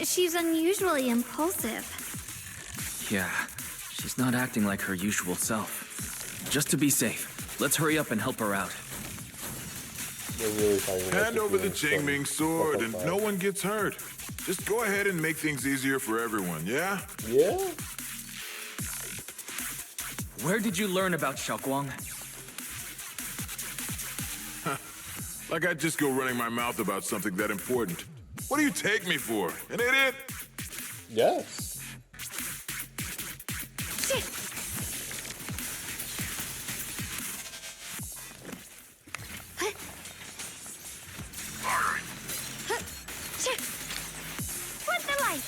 She's unusually impulsive. Yeah, she's not acting like her usual self. Just to be safe, let's hurry up and help her out. Really fighting. Hand over the Qingming sword and no one gets hurt. Just go ahead and make things easier for everyone, yeah? Yeah? Where did you learn about Xiaoguang? Like I'd just go running my mouth about something that important. What do you take me for? An idiot? Yes. Shit! What the light?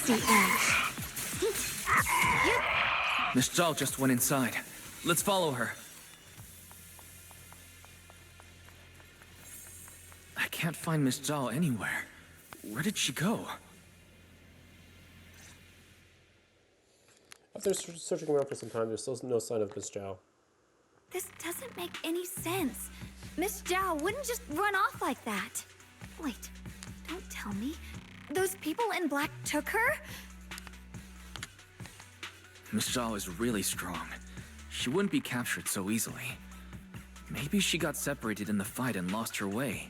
nasty edge. Miss Zhao just went inside. Let's follow her. I can't find Miss Zhao anywhere. Where did she go? After searching around for some time, there's still no sign of Miss Zhao. This doesn't make any sense. Miss Zhao wouldn't just run off like that. Wait, don't tell me. Those people in black took her? Miss Zhao is really strong. She wouldn't be captured so easily. Maybe she got separated in the fight and lost her way.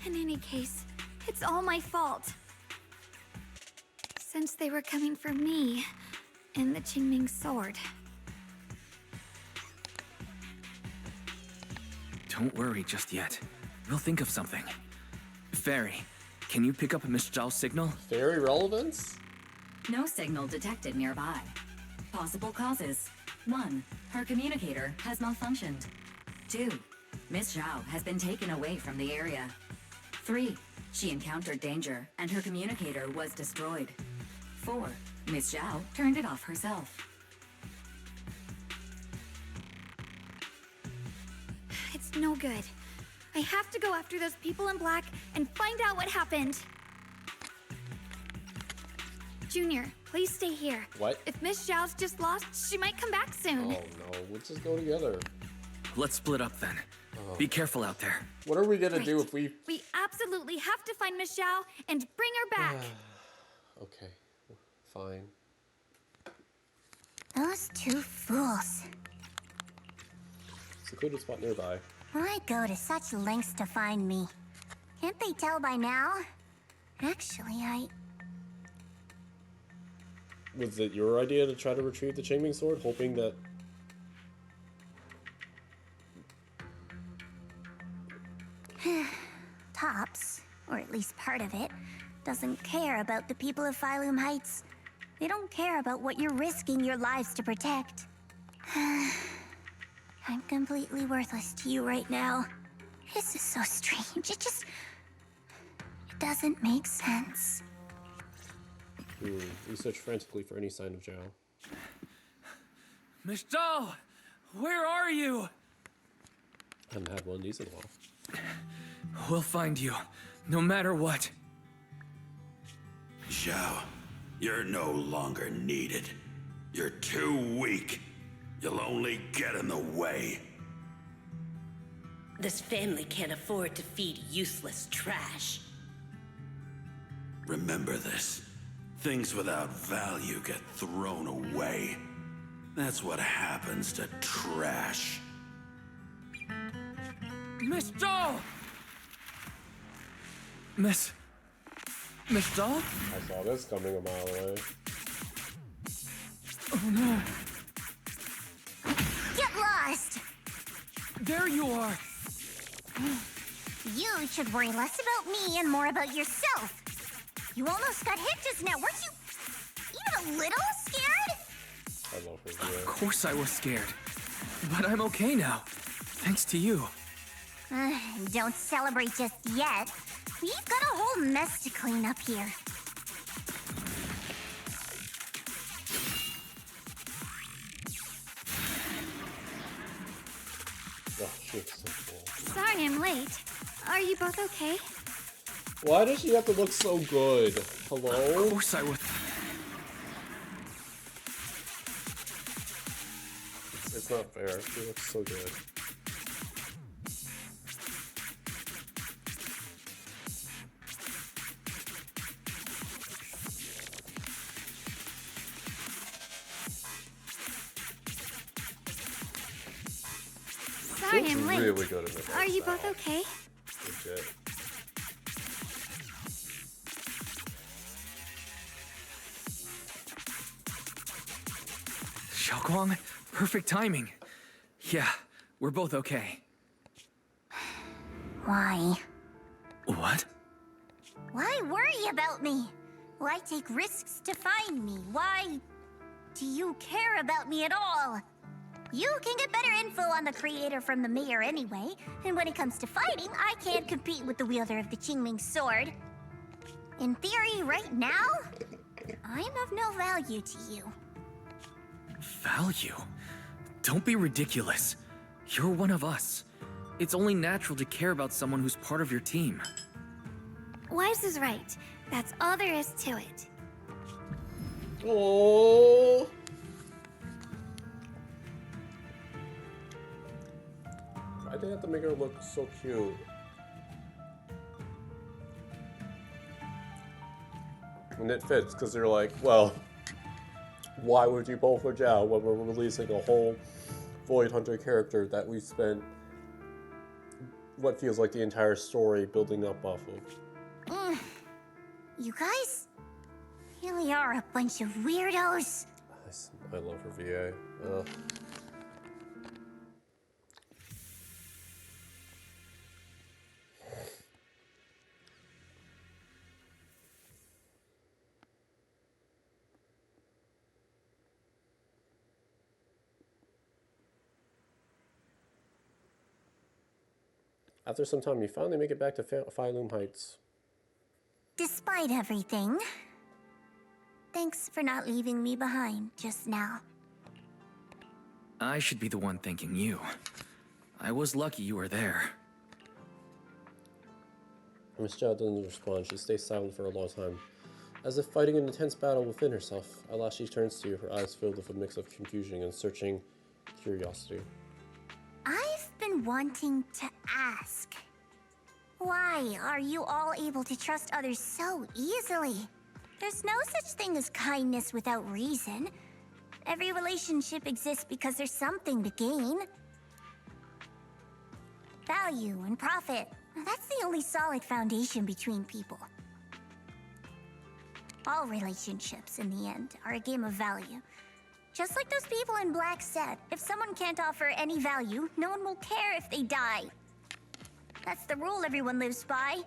In any case, it's all my fault. Since they were coming for me and the Qingming sword. Don't worry just yet. We'll think of something. Fairy, can you pick up Miss Zhao's signal? Fairy relevance? No signal detected nearby. Possible causes. 1. Her communicator has malfunctioned. 2. Miss Zhao has been taken away from the area. 3. She encountered danger and her communicator was destroyed. 4. Miss Zhao turned it off herself. It's no good. I have to go after those people in black and find out what happened. Junior, please stay here. What? If Miss Zhao's just lost, she might come back soon. Oh no, let's just go together. Let's split up then. Be careful out there. What are we gonna do if we... We absolutely have to find Miss Zhao and bring her back. Okay, fine. Those two fools. Secluded spot nearby. Why go to such lengths to find me? Can't they tell by now? Actually, Was it your idea to try to retrieve the Qingming sword, hoping that... Tops, or at least part of it, doesn't care about the people of Phylum Heights. They don't care about what you're risking your lives to protect. I'm completely worthless to you right now. This is so strange. It doesn't make sense. Research frantically for any sign of Zhao. Miss Zhao! Where are you? I haven't had one of these in a while. We'll find you, no matter what. Zhao, you're no longer needed. You're too weak. You'll only get in the way. This family can't afford to feed useless trash. Remember this. Things without value get thrown away. That's what happens to trash. Miss Zhao! Miss Zhao? I saw this coming a mile away. Oh no. Get lost! There you are! You should worry less about me and more about yourself. You almost got hit just now, weren't you even a little scared? I love her. Of course I was scared. But I'm okay now. Thanks to you. Don't celebrate just yet. We've got a whole mess to clean up here. Oh, she looks so cool. Sorry I'm late. Are you both okay? Why does she have to look so good? Hello? Of course I was. It's not fair. She looks so good. Sorry Looks I'm late. really good in this Are you style. both okay? Legit. Xiaoguang, perfect timing. Yeah, we're both okay. Why? What? Why worry about me? Why take risks to find me? Why do you care about me at all? You can get better info on the creator from the mayor anyway, and when it comes to fighting, I can't compete with the wielder of the Qingming sword. In theory, right now, I'm of no value to you. Value? Don't be ridiculous. You're one of us. It's only natural to care about someone who's part of your team. Wise is right. That's all there is to it. Oh. Why do they have to make her look so cute? And it fits because they're like, well, why would you pull for Zhao when we're releasing a whole Void Hunter character that we spent what feels like the entire story building up off of? You guys really are a bunch of weirdos. I love her VA. After some time, you finally make it back to Phylum Heights. Despite everything, thanks for not leaving me behind just now. I should be the one thanking you. I was lucky you were there. Miss Zhao doesn't respond. She stays silent for a long time, as if fighting an intense battle within herself. At last she turns to you, her eyes filled with a mix of confusion and searching curiosity. I've been wanting to ask. Why are you all able to trust others so easily? There's no such thing as kindness without reason. Every relationship exists because there's something to gain. Value and profit. That's the only solid foundation between people. All relationships, in the end, are a game of value. Just like those people in Black said, if someone can't offer any value, no one will care if they die. That's the rule everyone lives by,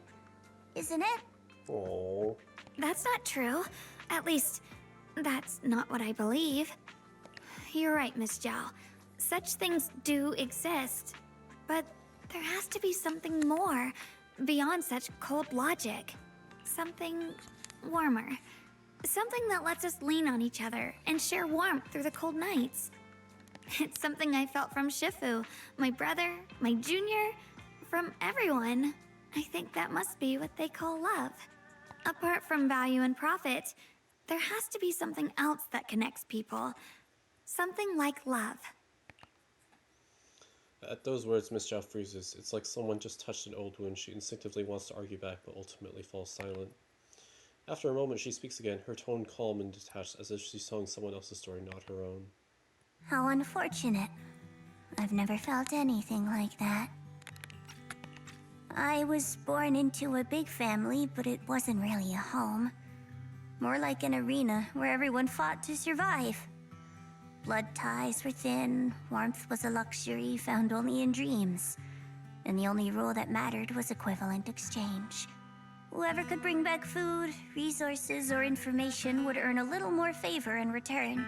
isn't it? Oh. That's not true. At least, that's not what I believe. You're right, Miss Zhao. Such things do exist. But there has to be something more, beyond such cold logic. Something warmer. Something that lets us lean on each other and share warmth through the cold nights. It's something I felt from Shifu, my brother, my junior, from everyone. I think that must be what they call love. Apart from value and profit, there has to be something else that connects people. Something like love. At those words, Miss Zhao freezes. It's like someone just touched an old wound. She instinctively wants to argue back, but ultimately falls silent. After a moment, she speaks again, her tone calm and detached, as if she's telling someone else's story, not her own. How unfortunate. I've never felt anything like that. I was born into a big family, but it wasn't really a home. More like an arena where everyone fought to survive. Blood ties were thin, warmth was a luxury found only in dreams, and the only rule that mattered was equivalent exchange. Whoever could bring back food, resources, or information would earn a little more favor in return.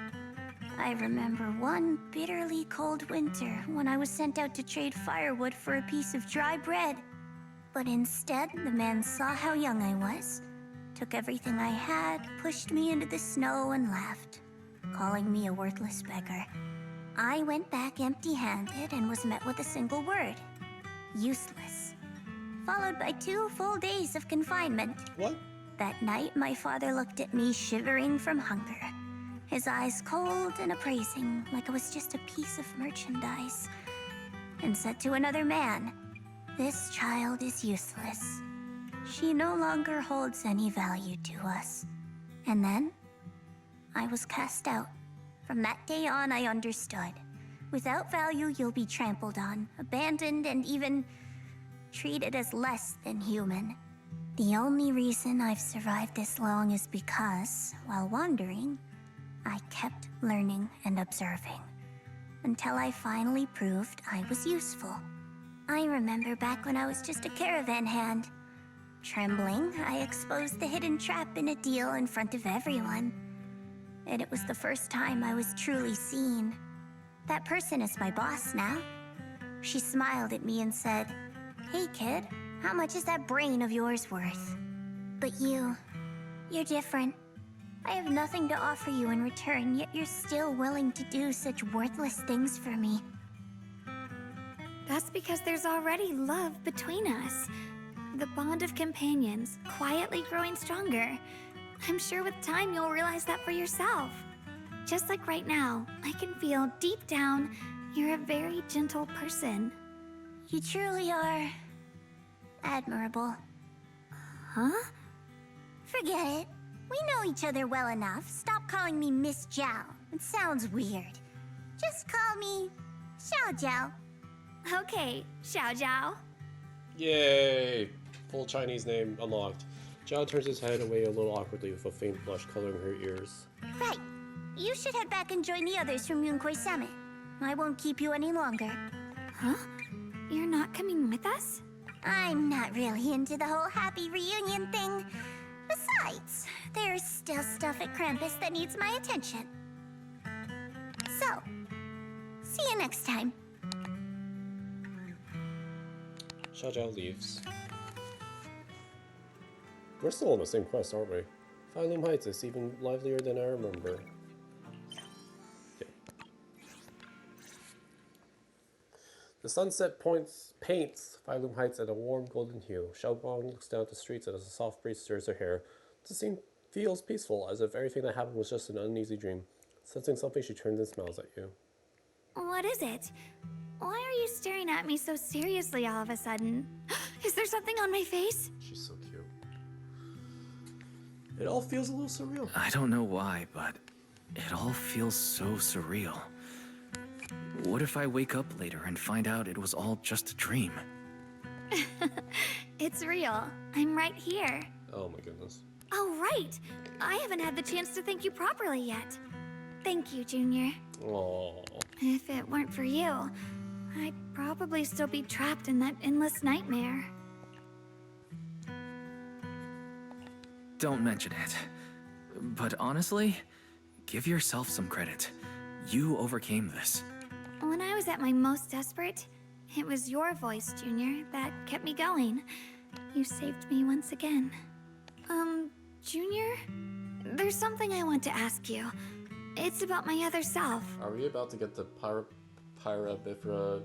I remember one bitterly cold winter when I was sent out to trade firewood for a piece of dry bread. But instead, the man saw how young I was, took everything I had, pushed me into the snow, and left, calling me a worthless beggar. I went back empty-handed and was met with a single word: useless. Followed by 2 full days of confinement. What? That night, my father looked at me shivering from hunger, his eyes cold and appraising, like I was just a piece of merchandise, and said to another man, "This child is useless. She no longer holds any value to us." And then, I was cast out. From that day on, I understood. Without value, you'll be trampled on, abandoned, and even treated as less than human. The only reason I've survived this long is because, while wandering, I kept learning and observing, until I finally proved I was useful. I remember back when I was just a caravan hand. Trembling, I exposed the hidden trap in a deal in front of everyone. And it was the first time I was truly seen. That person is my boss now. She smiled at me and said, "Hey kid, how much is that brain of yours worth?" But you, You're different. I have nothing to offer you in return, yet you're still willing to do such worthless things for me. That's because there's already love between us. The bond of companions, quietly growing stronger. I'm sure with time you'll realize that for yourself. Just like right now, I can feel deep down you're a very gentle person. You truly are admirable. Huh? Forget it. We know each other well enough. Stop calling me Miss Zhao. It sounds weird. Just call me Xiao Zhao. Okay, Xiao Zhao. Yay! Full Chinese name unlocked. Zhao turns his head away a little awkwardly with a faint blush coloring her ears. Right. You should head back and join the others from Yunhui Summit. I won't keep you any longer. Huh? You're not coming with us? I'm not really into the whole happy reunion thing. Besides, there's still stuff at Krampus that needs my attention. So, see you next time. Xiao Zhao leaves. We're still on the same quest, aren't we? Phylum Heights is even livelier than I remember. Yeah. The sunset paints Phylum Heights at a warm golden hue. Xiaoguang looks down at the streets as a soft breeze stirs her hair. The scene feels peaceful, as if everything that happened was just an uneasy dream. Sensing something, she turns and smiles at you. What is it? Why are you staring at me so seriously all of a sudden? Is there something on my face? She's so cute. It all feels a little surreal. I don't know why, but it all feels so surreal. What if I wake up later and find out it was all just a dream? It's real. I'm right here. Oh my goodness. Oh, right. I haven't had the chance to thank you properly yet. Thank you, Junior. Aww. If it weren't for you, I'd probably still be trapped in that endless nightmare. Don't mention it. But honestly, give yourself some credit. You overcame this. When I was at my most desperate, it was your voice, Junior, that kept me going. You saved me once again. Junior? There's something I want to ask you. It's about my other self. Are we about to get the Pyrabifera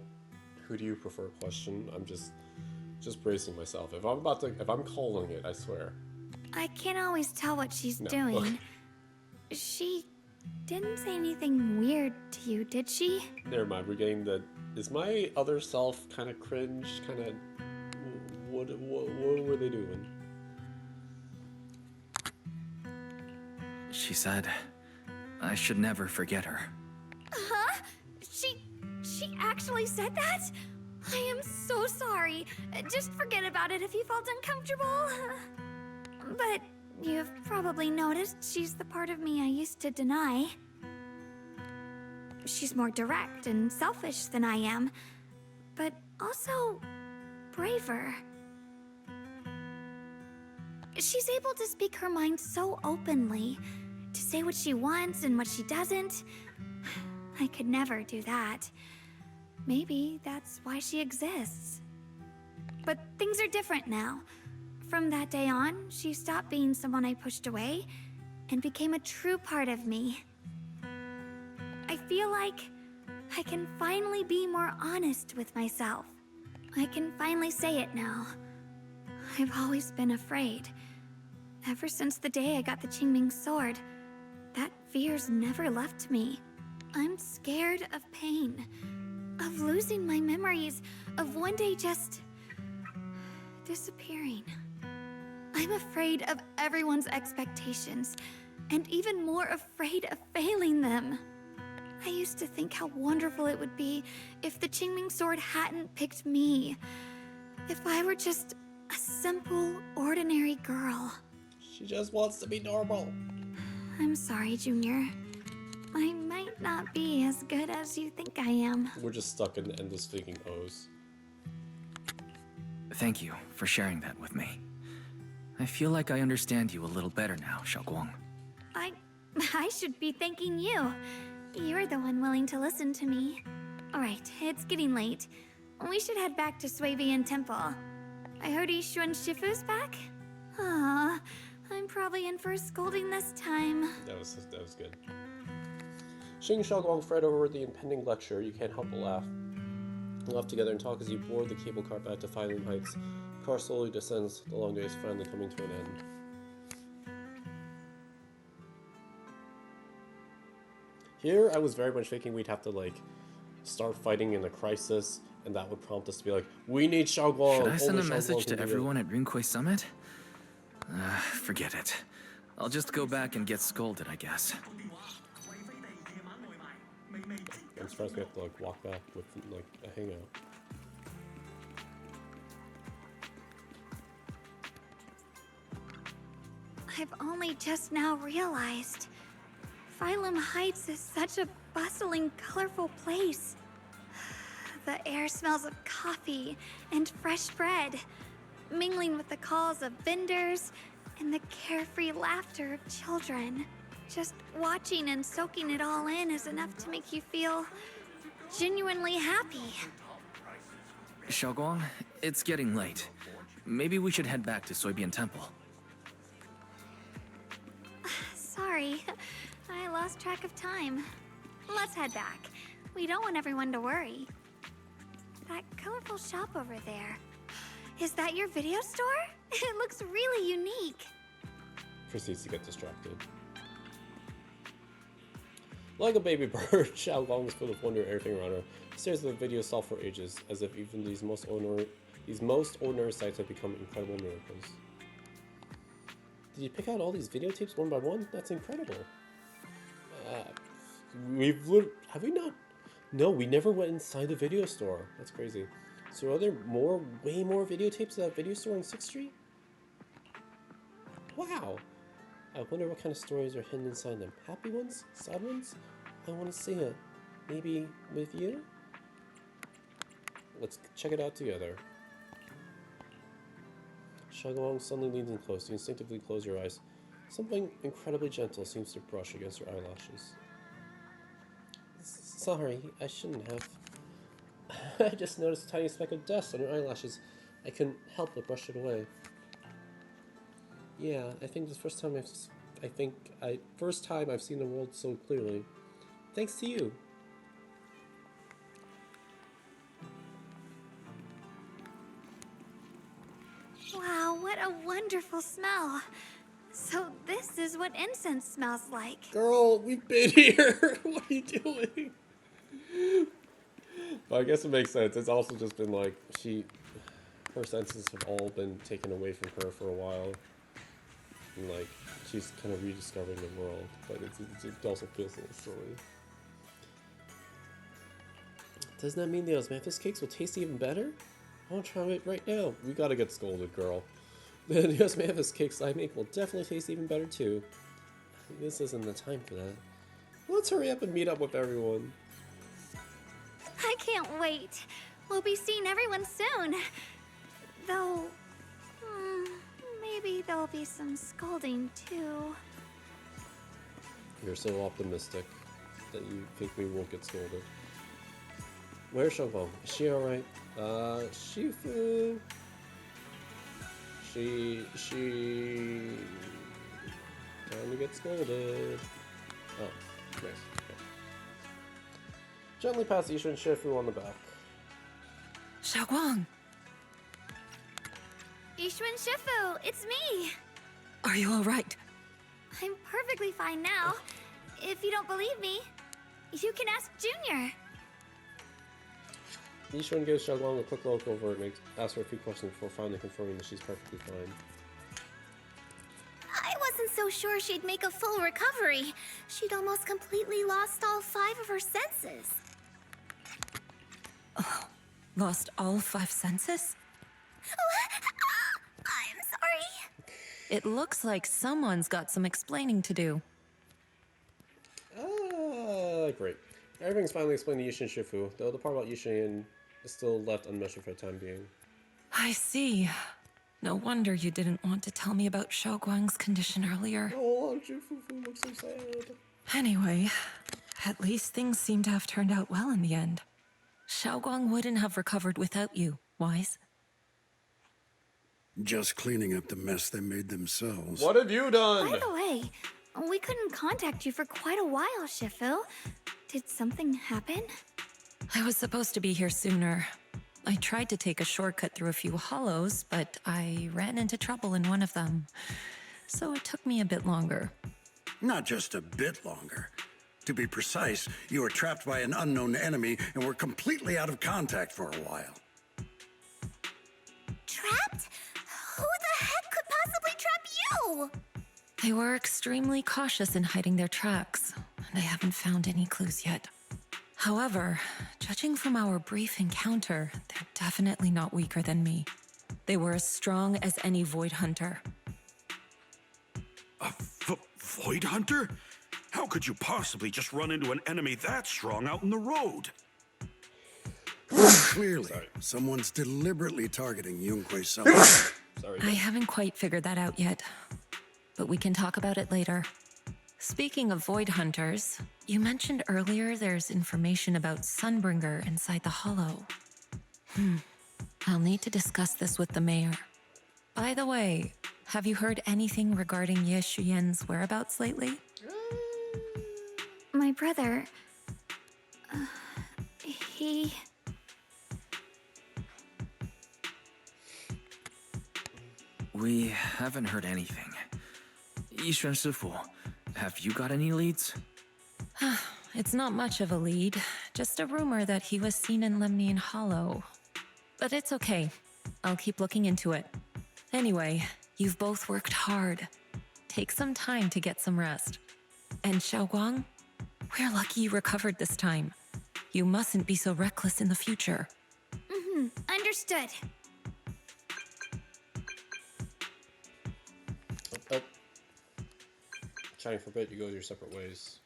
who do you prefer question? I'm just bracing myself. If I'm calling it, I swear. I can't always tell what she's No. doing. She didn't say anything weird to you, did she? Never mind, we're getting the... Is my other self kind of cringe? Kind of... What were they doing? She said, I should never forget her. Huh? She actually said that? I am so sorry. Just forget about it if you felt uncomfortable. But you've probably noticed she's the part of me I used to deny. She's more direct and selfish than I am, but also braver. She's able to speak her mind so openly, to say what she wants and what she doesn't. I could never do that. Maybe that's why she exists. But things are different now. From that day on, she stopped being someone I pushed away and became a true part of me. I feel like I can finally be more honest with myself. I can finally say it now. I've always been afraid. Ever since the day I got the Qingming sword, that fear's never left me. I'm scared of pain, of losing my memories, of one day just disappearing. I'm afraid of everyone's expectations, and even more afraid of failing them. I used to think how wonderful it would be if the Qingming sword hadn't picked me. If I were just a simple, ordinary girl. She just wants to be normal. I'm sorry, Junior. I might not be as good as you think I am. We're just stuck in endless thinking O's. Thank you for sharing that with me. I feel like I understand you a little better now, Xiaoguang. I should be thanking you. You're the one willing to listen to me. Alright, it's getting late. We should head back to Suivian Temple. I heard Yishuan Shifu's back? Aw, I'm probably in for a scolding this time. That was good. Xing Xiaoguang fret over the impending lecture. You can't help but laugh. You laugh together and talk as you board the cable car back to Filing Heights. The car slowly descends, the long day is finally coming to an end. Here, I was very much thinking we'd have to, like, start fighting in a crisis, and that would prompt us to be like, we need Xiaoguang! Should I send a message to everyone at Rinquay Summit? Forget it. I'll just go back and get scolded, I guess. I'm surprised we have to, like, walk back with, like, a hangout. I've only just now realized Phylum Heights is such a bustling, colorful place. The air smells of coffee and fresh bread, mingling with the calls of vendors and the carefree laughter of children. Just watching and soaking it all in is enough to make you feel genuinely happy. Xiaoguang, it's getting late. Maybe we should head back to Soybian Temple. Sorry, I lost track of time. Let's head back. We don't want everyone to worry. That colorful shop over there. Is that your video store? It looks really unique. Proceeds to get distracted. Like a baby bird, Xiaoguang is full of wonder at everything around her. Stares at the video stall for ages, as if even these most ordinary sights have become incredible miracles. Did you pick out all these videotapes one by one? That's incredible. Have we not? No, we never went inside the video store. That's crazy. So are there way more videotapes at that video store on 6th Street? Wow. I wonder what kind of stories are hidden inside them. Happy ones? Sad ones? I want to see it. Maybe with you? Let's check it out together. Xiaoguang suddenly leans in close. You instinctively close your eyes. Something incredibly gentle seems to brush against her eyelashes. Sorry, I shouldn't have. I just noticed a tiny speck of dust on her eyelashes. I couldn't help but brush it away. Yeah, I think this first time I've seen the world so clearly. Thanks to you. Wow, what a wonderful smell. So this is what incense smells like. Girl, we've been here. What are you doing? But I guess it makes sense. It's also just been like her senses have all been taken away from her for a while. And like, she's kind of rediscovering the world. But it also feels a little silly. Doesn't that mean the osmanthus cakes will taste even better? I want to try it right now. We gotta get scolded, girl. The osmanthus cakes I make will definitely taste even better too. This isn't the time for that. Let's hurry up and meet up with everyone. I can't wait. We'll be seeing everyone soon. Though, maybe there'll be some scolding too. You're so optimistic that you think we won't get scolded. Where's Xiaoguang? Is she alright? Shifu. She time to get scolded. Oh, nice. Okay. Gently pass Isha and Shifu on the back. Xiaoguang! Ishun Shifu, it's me! Are you alright? I'm perfectly fine now. If you don't believe me, you can ask Junior. Ishun gives Xiaoguang a quick look over and asks her a few questions before finally confirming that she's perfectly fine. I wasn't so sure she'd make a full recovery. She'd almost completely lost all 5 of her senses. Oh, lost all 5 senses? I'm sorry. It looks like someone's got some explaining to do. Great. Everything's finally explained to Yushin and Shifu, though the part about Yushin is still left unmentioned for the time being. I see. No wonder you didn't want to tell me about Xiaoguang's condition earlier. Oh, Shifu looks so sad. Anyway, at least things seem to have turned out well in the end. Xiaoguang wouldn't have recovered without you, Wise. Just cleaning up the mess they made themselves. What have you done? By the way, we couldn't contact you for quite a while, Shifu. Did something happen? I was supposed to be here sooner. I tried to take a shortcut through a few hollows, but I ran into trouble in one of them. So it took me a bit longer. Not just a bit longer. To be precise, you were trapped by an unknown enemy and were completely out of contact for a while. Trapped? Who the heck could possibly trap you? They were extremely cautious in hiding their tracks, and I haven't found any clues yet. However, judging from our brief encounter, they're definitely not weaker than me. They were as strong as any Void Hunter. A Void Hunter? How could you possibly just run into an enemy that strong out in the road? Clearly, someone's deliberately targeting Yunquei Summit. Sorry. I haven't quite figured that out yet, but we can talk about it later. Speaking of Void Hunters, you mentioned earlier there's information about Sunbringer inside the Hollow. I'll need to discuss this with the mayor. By the way, have you heard anything regarding Ye Shuyen's whereabouts lately? My brother... he... We haven't heard anything. Yishuan Shifu, have you got any leads? It's not much of a lead, just a rumor that he was seen in Lemnian Hollow. But it's okay. I'll keep looking into it. Anyway, you've both worked hard. Take some time to get some rest. And Xiaoguang, we're lucky you recovered this time. You mustn't be so reckless in the future. Understood. Oh. Shining forbid you go your separate ways.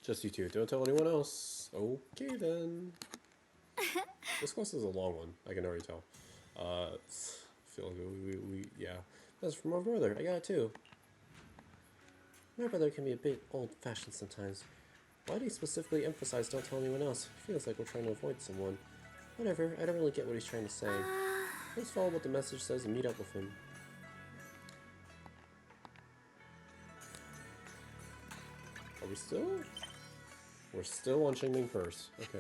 Just you two. Don't tell anyone else. Okay then. This quest is a long one. I can already tell. Feel like yeah. That's from my brother. I got it too. My brother can be a bit old-fashioned sometimes. Why do you specifically emphasize don't tell anyone else? Feels like we're trying to avoid someone. Whatever. I don't really get what he's trying to say. Let's follow what the message says and meet up with him. Are we still? We're still on Qingming first. Okay.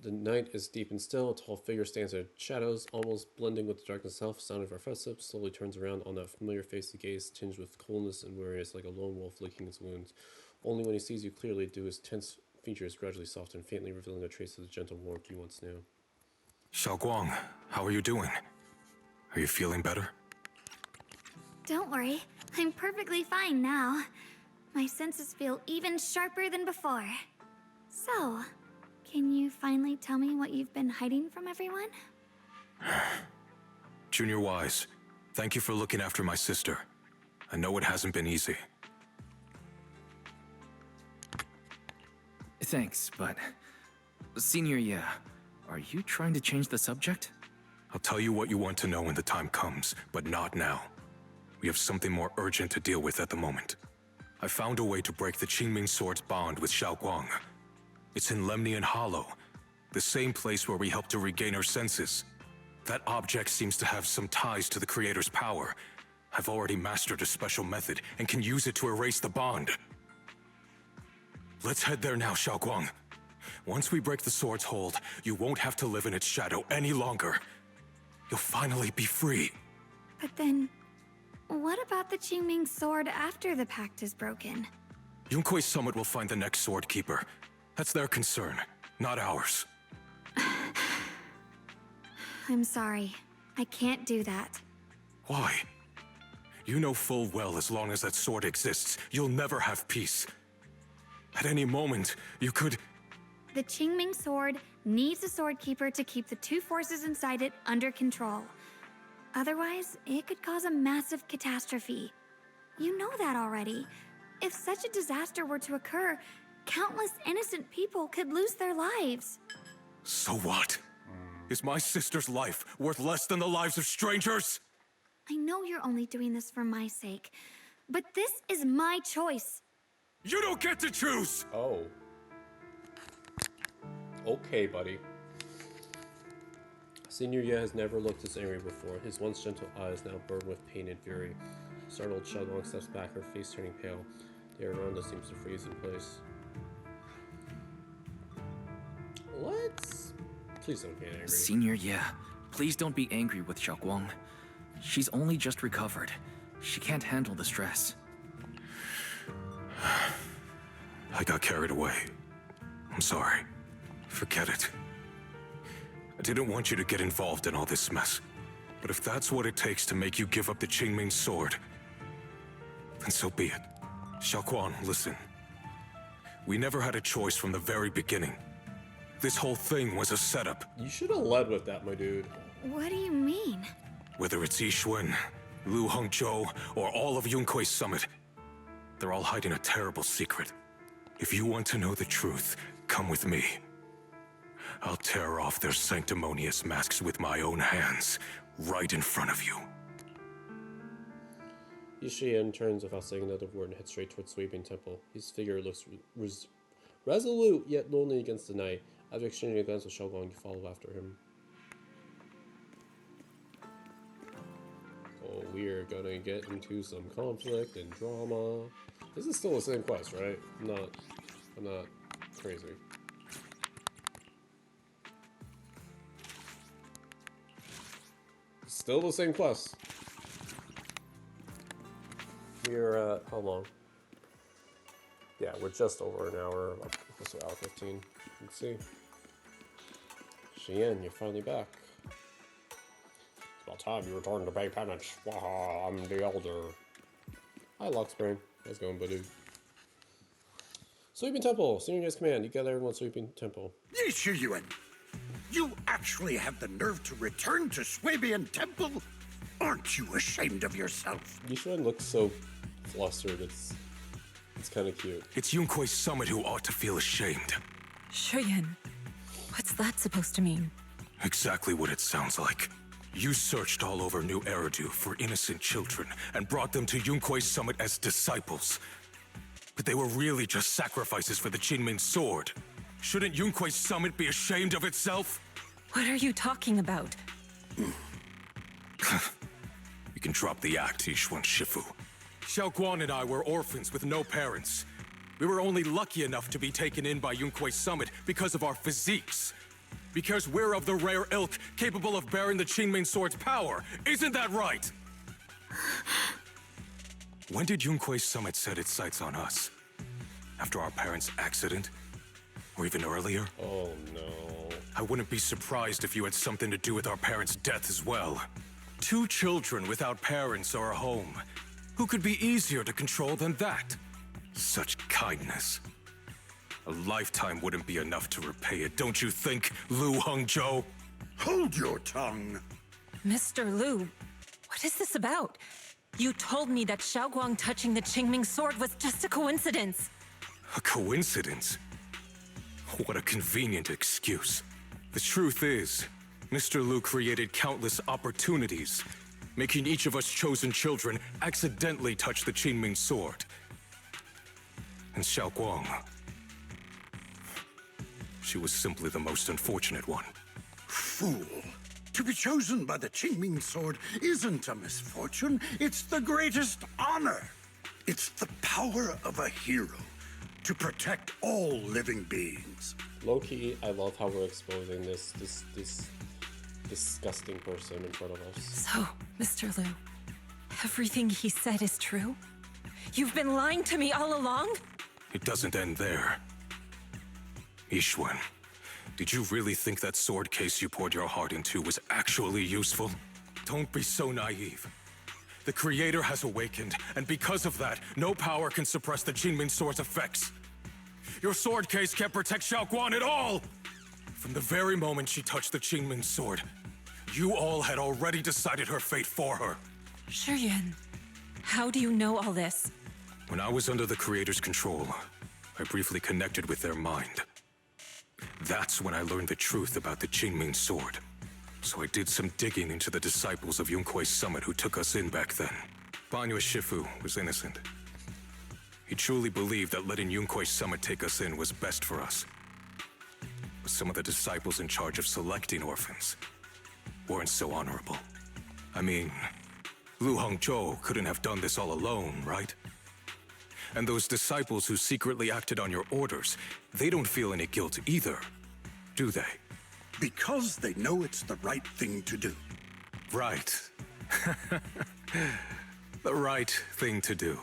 The night is deep and still. A tall figure stands in shadows, almost blending with the darkness itself. Sound of our footsteps slowly turns around on that familiar face, the gaze tinged with coldness and weariness like a lone wolf licking his wounds. Only when he sees you clearly do his tense features gradually soften, faintly revealing a trace of the gentle warmth you once knew. Xiaoguang, how are you doing? Are you feeling better? Don't worry. I'm perfectly fine now. My senses feel even sharper than before. So, can you finally tell me what you've been hiding from everyone? Junior Wise, thank you for looking after my sister. I know it hasn't been easy. Thanks, but... Senior Ye, are you trying to change the subject? I'll tell you what you want to know when the time comes, but not now. We have something more urgent to deal with at the moment. I found a way to break the Qingming Sword's bond with Xiaoguang. It's in Lemnian Hollow, the same place where we helped to regain her senses. That object seems to have some ties to the Creator's power. I've already mastered a special method and can use it to erase the bond. Let's head there now, Xiaoguang. Once we break the sword's hold, you won't have to live in its shadow any longer. You'll finally be free. But then, what about the Qingming sword after the pact is broken? Yunquei Summit will find the next sword keeper. That's their concern, not ours. I'm sorry. I can't do that. Why? You know full well as long as that sword exists, you'll never have peace. At any moment, you could... The Qingming sword needs a sword keeper to keep the two forces inside it under control. Otherwise, it could cause a massive catastrophe. You know that already. If such a disaster were to occur, countless innocent people could lose their lives. So what? Is my sister's life worth less than the lives of strangers? I know you're only doing this for my sake, but this is my choice. You don't get to choose! Oh. Okay, buddy. Senior Ye has never looked this angry before. His once gentle eyes now burn with pain and fury. Startled, Xiaoguang steps back, her face turning pale. The air around us seems to freeze in place. What? Please don't get angry. Senior Ye, please don't be angry with Xiaoguang. She's only just recovered. She can't handle the stress. I got carried away. I'm sorry. Forget it. I didn't want you to get involved in all this mess. But if that's what it takes to make you give up the Qingming sword, then so be it. Xiaoguang, listen. We never had a choice from the very beginning. This whole thing was a setup. You should have led with that, my dude. What do you mean? Whether it's Yixuan, Lu Hongzhou, or all of Yunkui's summit, they're all hiding a terrible secret. If you want to know the truth, come with me. I'll tear off their sanctimonious masks with my own hands, right in front of you. Yishian turns without saying another word and heads straight towards Sweeping Temple. His figure looks resolute yet lonely against the night. After exchanging a glance with Xiaoguang, you follow after him. Oh, we're gonna get into some conflict and drama. This is still the same quest, right? I'm not crazy. Still the same quest. We're at how long? Yeah, we're just over an hour. Close to hour 15. Let's see. Xian, you're finally back. It's about time you returned to pay penance. Waha, I'm the elder. Hi, Locksbrain. How's it going, buddy? Sweeping Temple. Senior Ye's command. You got everyone Sweeping Temple. Yishu, you actually have the nerve to return to Swabian Temple? Aren't you ashamed of yourself? Yishuan looks so flustered. It's kind of cute. It's Yunkui's summit who ought to feel ashamed. Shuyan, what's that supposed to mean? Exactly what it sounds like. You searched all over New Eridu for innocent children and brought them to Yunkui's summit as disciples. But they were really just sacrifices for the Qingming sword. Shouldn't Yunkui's summit be ashamed of itself? What are you talking about? You can drop the act, Yixuan Shifu. Xiaoguang and I were orphans with no parents. We were only lucky enough to be taken in by Yunkui's summit because of our physiques. Because we're of the rare ilk capable of bearing the Qingming sword's power. Isn't that right? When did Yunkui's summit set its sights on us? After our parents' accident? Or even earlier? Oh no. I wouldn't be surprised if you had something to do with our parents' death as well. 2 children without parents or a home. Who could be easier to control than that? Such kindness. A lifetime wouldn't be enough to repay it, don't you think, Lu Hongzhou? Hold your tongue. Mr. Lu, what is this about? You told me that Xiaoguang touching the Qingming sword was just a coincidence. A coincidence? What a convenient excuse. The truth is, Mr. Lu created countless opportunities, making each of us chosen children accidentally touch the Qingming sword. And Xiaoguang, she was simply the most unfortunate one. Fool. To be chosen by the Qingming sword isn't a misfortune, it's the greatest honor. It's the power of a hero to protect all living beings. Low-key, I love how we're exposing this disgusting person in front of us. So, Mr. Lu, everything he said is true? You've been lying to me all along? It doesn't end there. Yixuan, did you really think that sword case you poured your heart into was actually useful? Don't be so naive. The Creator has awakened, and because of that, no power can suppress the Qingming sword's effects. Your sword case can't protect Xiaoguang at all! From the very moment she touched the Qingming sword, you all had already decided her fate for her. Shuyan, how do you know all this? When I was under the Creator's control, I briefly connected with their mind. That's when I learned the truth about the Qingming sword. So I did some digging into the disciples of Yunkui's summit who took us in back then. Banyue Shifu was innocent. He truly believed that letting Yunkui's summit take us in was best for us. But some of the disciples in charge of selecting orphans weren't so honorable. I mean, Lu Hongzhou couldn't have done this all alone, right? And those disciples who secretly acted on your orders, they don't feel any guilt either, do they? Because they know it's the right thing to do. Right. The right thing to do.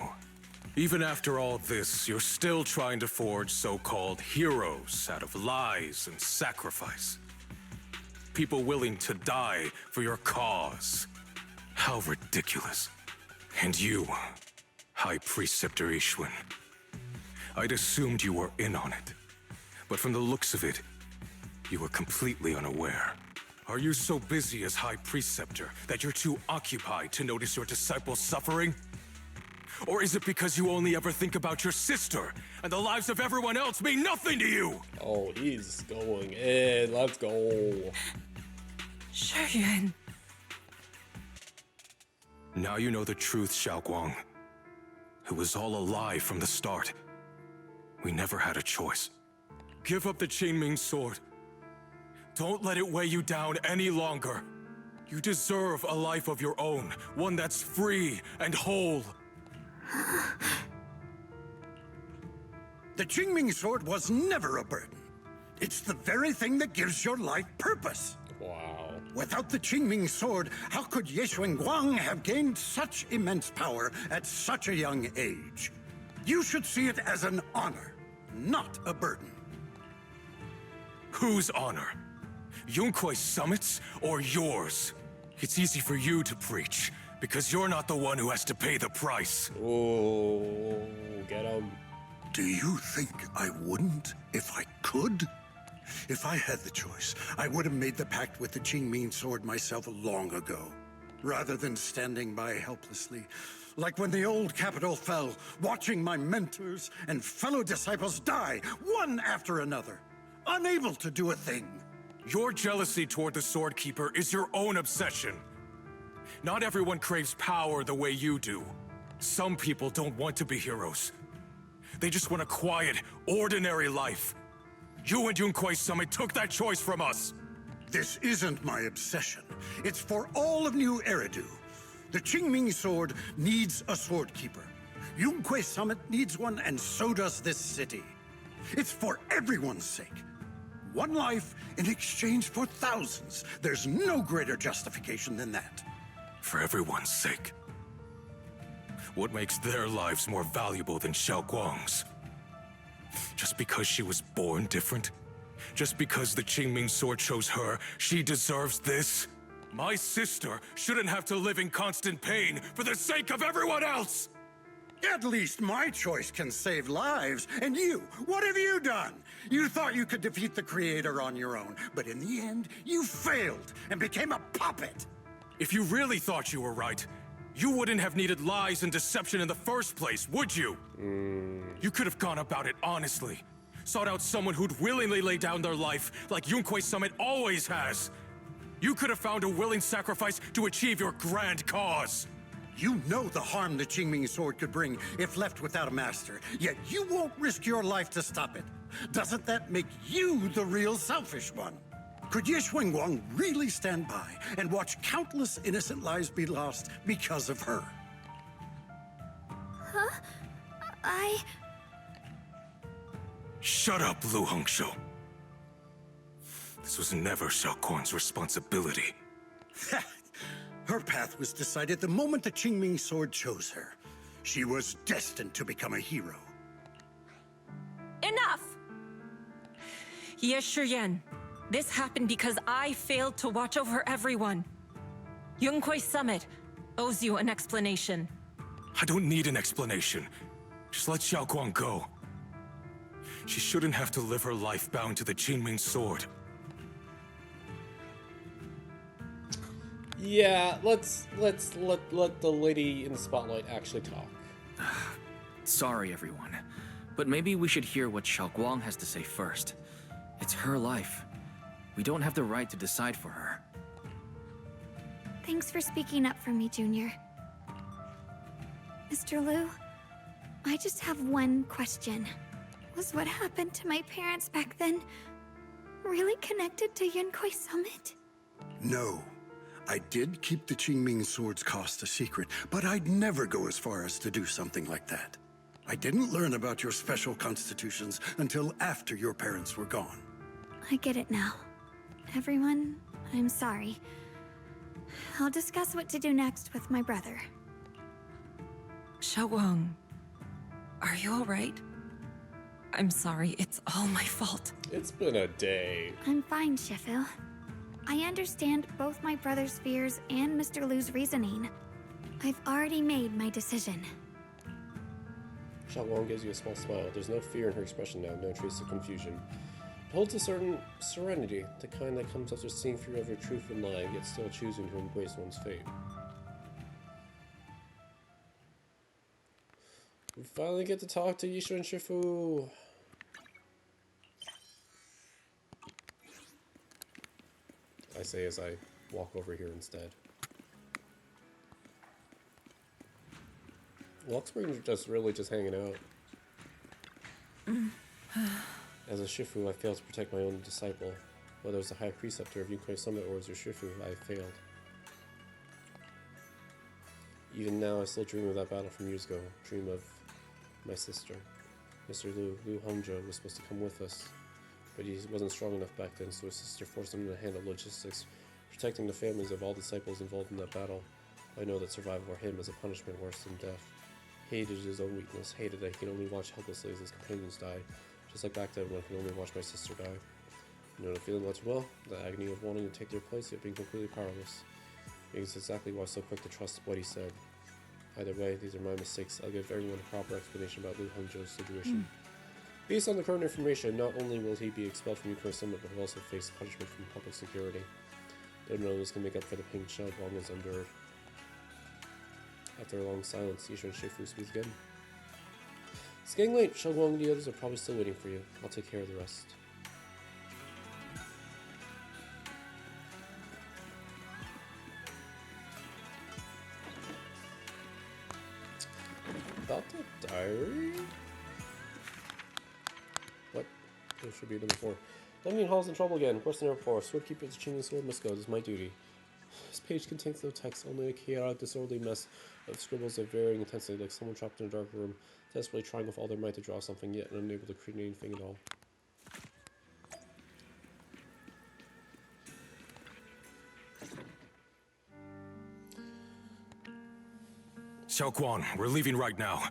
Even after all this, you're still trying to forge so-called heroes out of lies and sacrifice. People willing to die for your cause. How ridiculous. And you, High Preceptor Ishun. I'd assumed you were in on it. But from the looks of it, you were completely unaware. Are you so busy as High Preceptor that you're too occupied to notice your disciples suffering? Or is it because you only ever think about your sister, and the lives of everyone else mean nothing to you? Oh, he's going in. Let's go. Shuyuan. Now you know the truth, Xiaoguang. It was all a lie from the start. We never had a choice. Give up the Qingming sword. Don't let it weigh you down any longer. You deserve a life of your own, one that's free and whole. The Qingming sword was never a burden. It's the very thing that gives your life purpose. Wow. Without the Qingming sword, how could Ye Guang have gained such immense power at such a young age? You should see it as an honor, not a burden. Whose honor? Yunkui's summit's or yours? It's easy for you to preach, because you're not the one who has to pay the price. Oh, get him. Do you think I wouldn't if I could? If I had the choice, I would have made the pact with the Qingming sword myself long ago, rather than standing by helplessly, like when the old capital fell, watching my mentors and fellow disciples die, one after another, unable to do a thing. Your jealousy toward the Sword Keeper is your own obsession. Not everyone craves power the way you do. Some people don't want to be heroes. They just want a quiet, ordinary life. You and Yunkui's summit took that choice from us. This isn't my obsession. It's for all of New Eridu. The Qingming sword needs a sword keeper. Yunkui's summit needs one, and so does this city. It's for everyone's sake. One life in exchange for thousands. There's no greater justification than that. For everyone's sake. What makes their lives more valuable than Xiao Guang's? Just because she was born different? Just because the Qingming sword chose her, she deserves this? My sister shouldn't have to live in constant pain for the sake of everyone else! At least my choice can save lives. And you, what have you done? You thought you could defeat the Creator on your own, but in the end, you failed and became a puppet. If you really thought you were right, you wouldn't have needed lies and deception in the first place, would you? You could have gone about it honestly. Sought out someone who'd willingly lay down their life, like Yunkui's summit always has. You could have found a willing sacrifice to achieve your grand cause. You know the harm the Qingming sword could bring if left without a master, yet you won't risk your life to stop it. Doesn't that make you the real selfish one? Could Ye Guang really stand by and watch countless innocent lives be lost because of her? Huh? Shut up, Lu Hongzhou. This was never Xiao Guang's responsibility. Her path was decided the moment the Qingming sword chose her. She was destined to become a hero. Enough! Ye Shuyuan, this happened because I failed to watch over everyone. Yunkui's summit owes you an explanation. I don't need an explanation. Just let Xiao Guang go. She shouldn't have to live her life bound to the Qingming sword. Yeah, let's let the lady in the spotlight actually talk. Sorry, everyone. But maybe we should hear what Xiao Guang has to say first. It's her life. We don't have the right to decide for her. Thanks for speaking up for me, Junior. Mr. Liu, I just have one question. Was what happened to my parents back then really connected to Yunkoi Summit? No. I did keep the Qingming sword's cost a secret, but I'd never go as far as to do something like that. I didn't learn about your special constitutions until after your parents were gone. I get it now. Everyone, I'm sorry. I'll discuss what to do next with my brother. Xiaowang, are you alright? I'm sorry, it's all my fault. It's been a day. I'm fine, Shifu. I understand both my brother's fears and Mr. Liu's reasoning. I've already made my decision. Xiaowang gives you a small smile. There's no fear in her expression now, no trace of confusion. It holds a certain serenity, the kind that comes after seeing through every truth and lie, yet still choosing to embrace one's fate. We finally get to talk to Yisha and Shifu. I say as I walk over here instead. Luxspring's just really just hanging out. As a Shifu, I failed to protect my own disciple. Whether as the High Preceptor of Yunkoi Summit or as your Shifu, I failed. Even now, I still dream of that battle from years ago. Dream of my sister. Mr. Liu Hongzhou was supposed to come with us, but he wasn't strong enough back then, so his sister forced him to handle logistics, protecting the families of all disciples involved in that battle. I know that survival for him is a punishment worse than death. Hated his own weakness, hated that he could only watch helplessly as his companions die, just like back then when I could only watch my sister die. You know the feeling all too well, the agony of wanting to take their place yet being completely powerless. It's exactly why I was so quick to trust what he said. Either way, these are my mistakes. I'll give everyone a proper explanation about Liu Hongzhou's situation. Based on the current information, not only will he be expelled from Yunkoi Summit, but will also face punishment from public security. Don't know this can make up for the pain Xiaowang has endured. After a long silence, Yisha and Shifu speak again. It's getting late. Xiaowang and the others are probably still waiting for you. I'll take care of the rest. About the diary? What? There should be number 4. Lemmy Hall's in trouble again. Worse than ever before. Swordkeeper is Qingming sword must go. This is my duty. This page contains no text, only a chaotic, disorderly mess of scribbles of varying intensity, like someone trapped in a dark room, desperately trying with all their might to draw something, yet unable to create anything at all. Xiaoguang, we're leaving right now.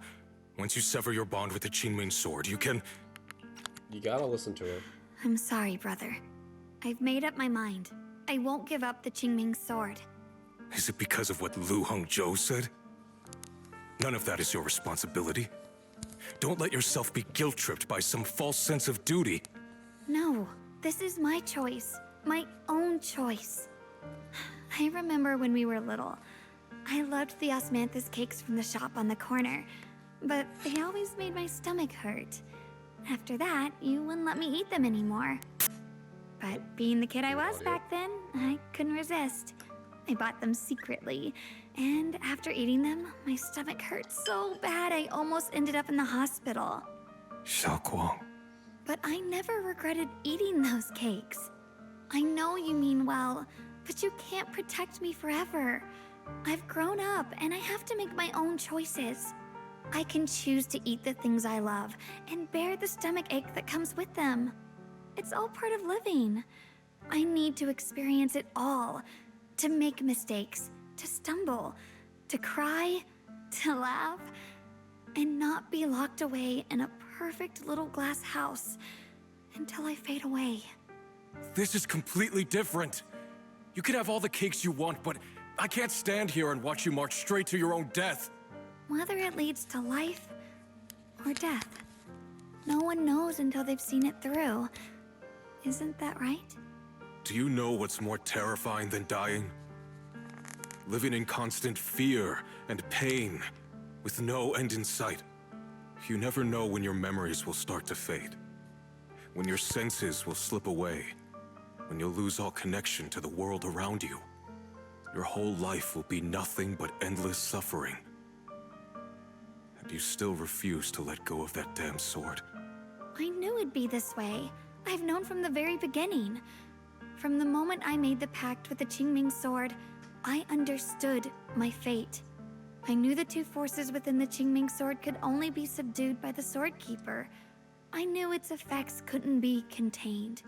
Once you sever your bond with the Qingming sword, you can... You gotta listen to her. I'm sorry, brother. I've made up my mind. I won't give up the Qingming sword. Is it because of what Liu Hongzhou said? None of that is your responsibility. Don't let yourself be guilt-tripped by some false sense of duty. No, this is my choice. My own choice. I remember when we were little. I loved the osmanthus cakes from the shop on the corner, but they always made my stomach hurt. After that, you wouldn't let me eat them anymore. But being the kid I was back then, I couldn't resist. I bought them secretly, and after eating them, my stomach hurt so bad I almost ended up in the hospital. Xiaoguang. But I never regretted eating those cakes. I know you mean well, but you can't protect me forever. I've grown up, and I have to make my own choices. I can choose to eat the things I love, and bear the stomach ache that comes with them. It's all part of living. I need to experience it all. To make mistakes, to stumble, to cry, to laugh, and not be locked away in a perfect little glass house until I fade away. This is completely different. You can have all the cakes you want, but I can't stand here and watch you march straight to your own death. Whether it leads to life or death, no one knows until they've seen it through. Isn't that right? Do you know what's more terrifying than dying? Living in constant fear and pain, with no end in sight. You never know when your memories will start to fade. When your senses will slip away. When you'll lose all connection to the world around you. your whole life will be nothing but endless suffering. And you still refuse to let go of that damn sword. I knew it'd be this way. I've known from the very beginning. From the moment I made the pact with the Qingming sword, I understood my fate. I knew the two forces within the Qingming sword could only be subdued by the Sword Keeper. I knew its effects couldn't be contained.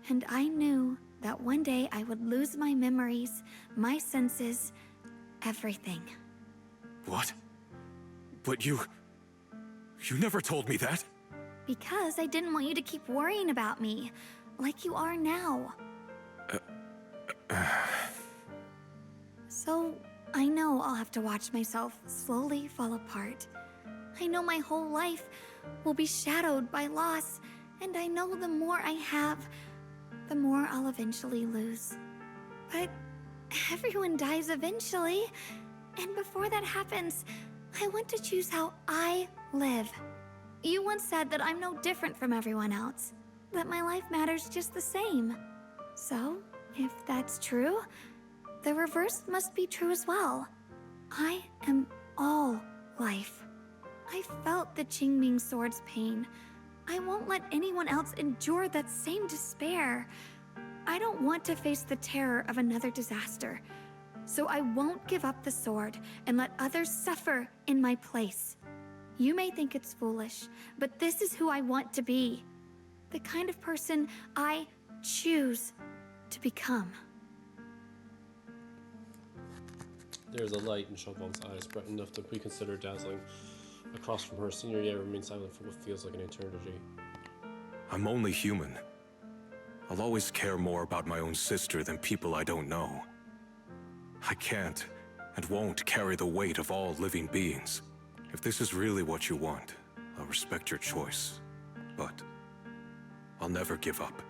And I knew that one day I would lose my memories, my senses, everything. What? But you never told me that. Because I didn't want you to keep worrying about me, like you are now. So, I know I'll have to watch myself slowly fall apart. I know my whole life will be shadowed by loss, and I know the more I have, the more I'll eventually lose. But everyone dies eventually, and before that happens, I want to choose how I live. You once said that I'm no different from everyone else, that my life matters just the same. So, if that's true, the reverse must be true as well. I am all life. I felt the Qingming sword's pain. I won't let anyone else endure that same despair. I don't want to face the terror of another disaster. So I won't give up the sword and let others suffer in my place. You may think it's foolish, but this is who I want to be. The kind of person I choose to become. There's a light in Shogun's eyes, bright enough to be considered dazzling. Across from her, Senior Ye remains silent for what feels like an eternity. I'm only human. I'll always care more about my own sister than people I don't know. I can't and won't carry the weight of all living beings. If this is really what you want, I'll respect your choice. But I'll never give up.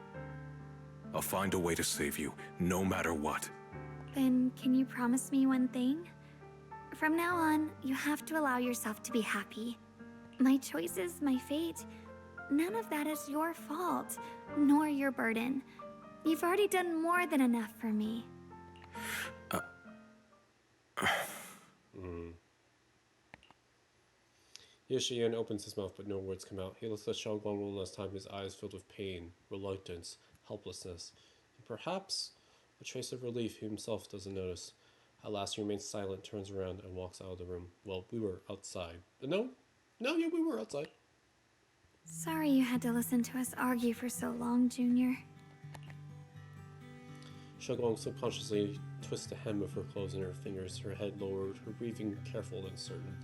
I'll find a way to save you, no matter what. Then can you promise me one thing? From now on, you have to allow yourself to be happy. My choices, my fate, none of that is your fault, nor your burden. You've already done more than enough for me. Yishiyan opens his mouth, but no words come out. He looks at Xiaoguang one last time, his eyes filled with pain, reluctance, helplessness, and perhaps a trace of relief he himself doesn't notice. At last, he remains silent, turns around, and walks out of the room. Well, we were outside. No, yeah, we were outside. Sorry you had to listen to us argue for so long, Junior. Xiaoguang subconsciously twists the hem of her clothes in her fingers, her head lowered, her breathing careful and certain.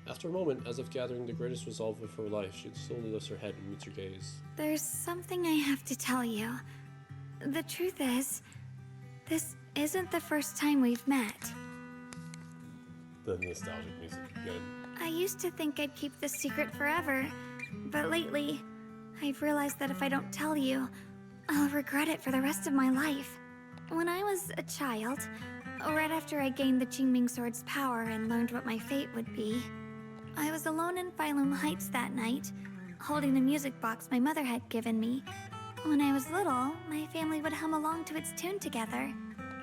After a moment, as if gathering the greatest resolve of her life, she slowly lifts her head and meets her gaze. There's something I have to tell you. The truth is, this isn't the first time we've met. The nostalgic music again. I used to think I'd keep this secret forever, but lately, I've realized that if I don't tell you, I'll regret it for the rest of my life. When I was a child, right after I gained the Qingming sword's power and learned what my fate would be, I was alone in Phylum Heights that night, holding the music box my mother had given me. When I was little, my family would hum along to its tune together.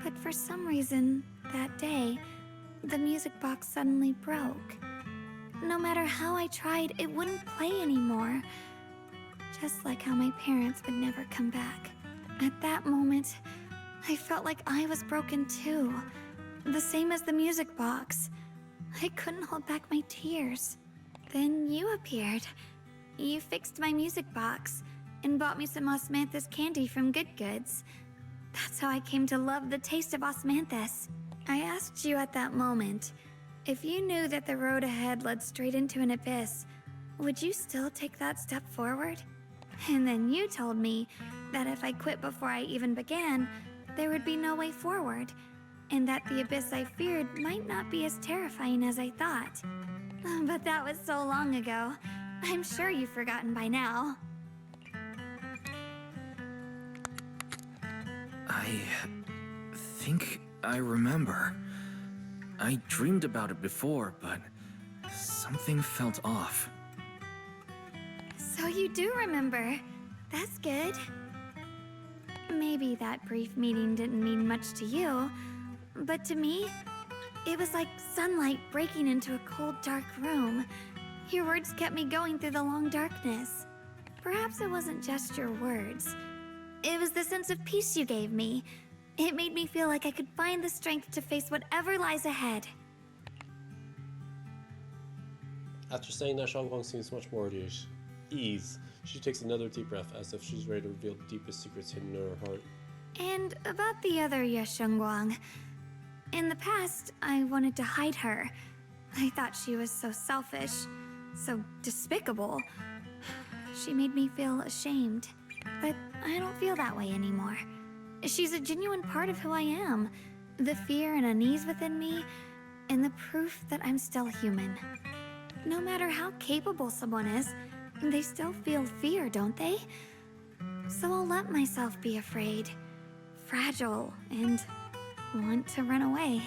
But for some reason, that day, the music box suddenly broke. No matter how I tried, it wouldn't play anymore. Just like how my parents would never come back. At that moment, I felt like I was broken too. The same as the music box. I couldn't hold back my tears. Then you appeared. You fixed my music box and bought me some osmanthus candy from Good Goods. That's how I came to love the taste of osmanthus. I asked you at that moment, if you knew that the road ahead led straight into an abyss, would you still take that step forward? And then you told me that if I quit before I even began, there would be no way forward, and that the abyss I feared might not be as terrifying as I thought. But that was so long ago. I'm sure you've forgotten by now. I think I remember. I dreamed about it before, but something felt off. So you do remember. That's good. Maybe that brief meeting didn't mean much to you, But to me, it was like sunlight breaking into a cold, dark room. Your words kept me going through the long darkness. Perhaps it wasn't just your words. It was the sense of peace you gave me. It made me feel like I could find the strength to face whatever lies ahead. After saying that, Xiaoguang seems much more at ease. She takes another deep breath, as if she's ready to reveal the deepest secrets hidden in her heart. And about the other Yeshengguang. In the past, I wanted to hide her. I thought she was so selfish, so despicable. She made me feel ashamed. But I don't feel that way anymore. She's a genuine part of who I am. The fear and unease within me, and the proof that I'm still human. No matter how capable someone is, they still feel fear, don't they? So I'll let myself be afraid, fragile, and want to run away.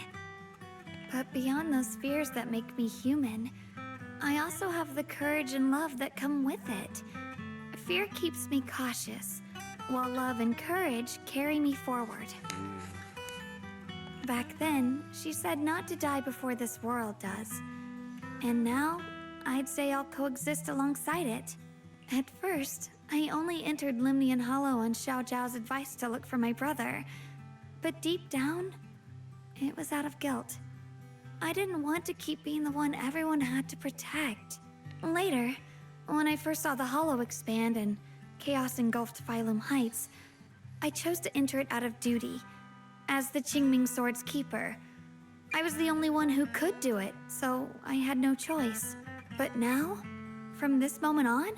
But beyond those fears that make me human, I also have the courage and love that come with it. Fear keeps me cautious, while love and courage carry me forward. Back then, she said not to die before this world does. And now, I'd say I'll coexist alongside it. At first, I only entered Limnian Hollow on Xiao Zhao's advice to look for my brother. But deep down, it was out of guilt. I didn't want to keep being the one everyone had to protect. Later, when I first saw the Hollow expand and chaos engulfed Phylum Heights, I chose to enter it out of duty, as the Qingming Sword's keeper. I was the only one who could do it, so I had no choice. But now, from this moment on,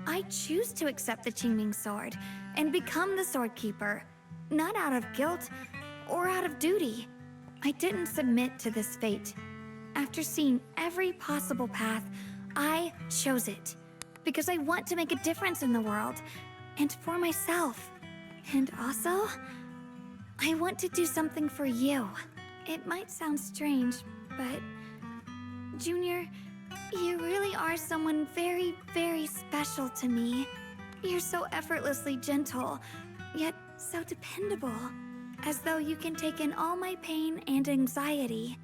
I choose to accept the Qingming Sword and become the Sword Keeper, not out of guilt or out of duty. I didn't submit to this fate. After seeing every possible path, I chose it because I want to make a difference in the world and for myself. And also, I want to do something for you. It might sound strange, but Junior, you really are someone very, very special to me. You're so effortlessly gentle, yet so dependable. As though you can take in all my pain and anxiety.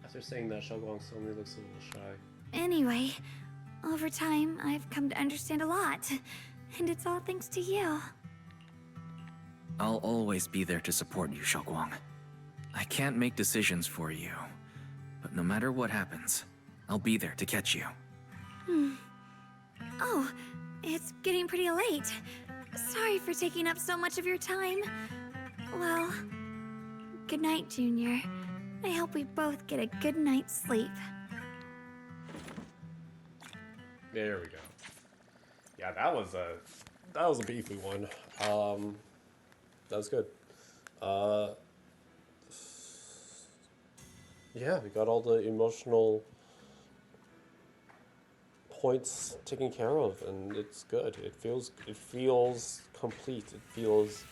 After saying that, Xiaoguang suddenly looks a little shy. Anyway, over time, I've come to understand a lot. And it's all thanks to you. I'll always be there to support you, Xiaoguang. I can't make decisions for you, but no matter what happens, I'll be there to catch you. Oh, it's getting pretty late. Sorry for taking up so much of your time. Well, good night, Junior. I hope we both get a good night's sleep. There we go. Yeah, that was a beefy one. That was good. Yeah, we got all the emotional points taken care of, and it's good. It feels complete. It feels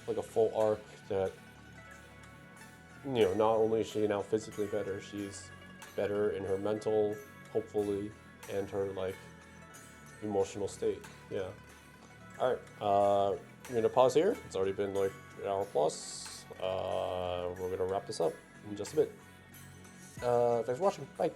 like a full arc that, you know, not only is she now physically better, she's better in her mental, hopefully, and her like emotional state. Yeah. All right. We're gonna pause here. It's already been like an hour plus. We're gonna wrap this up in just a bit. Thanks for watching. Bye.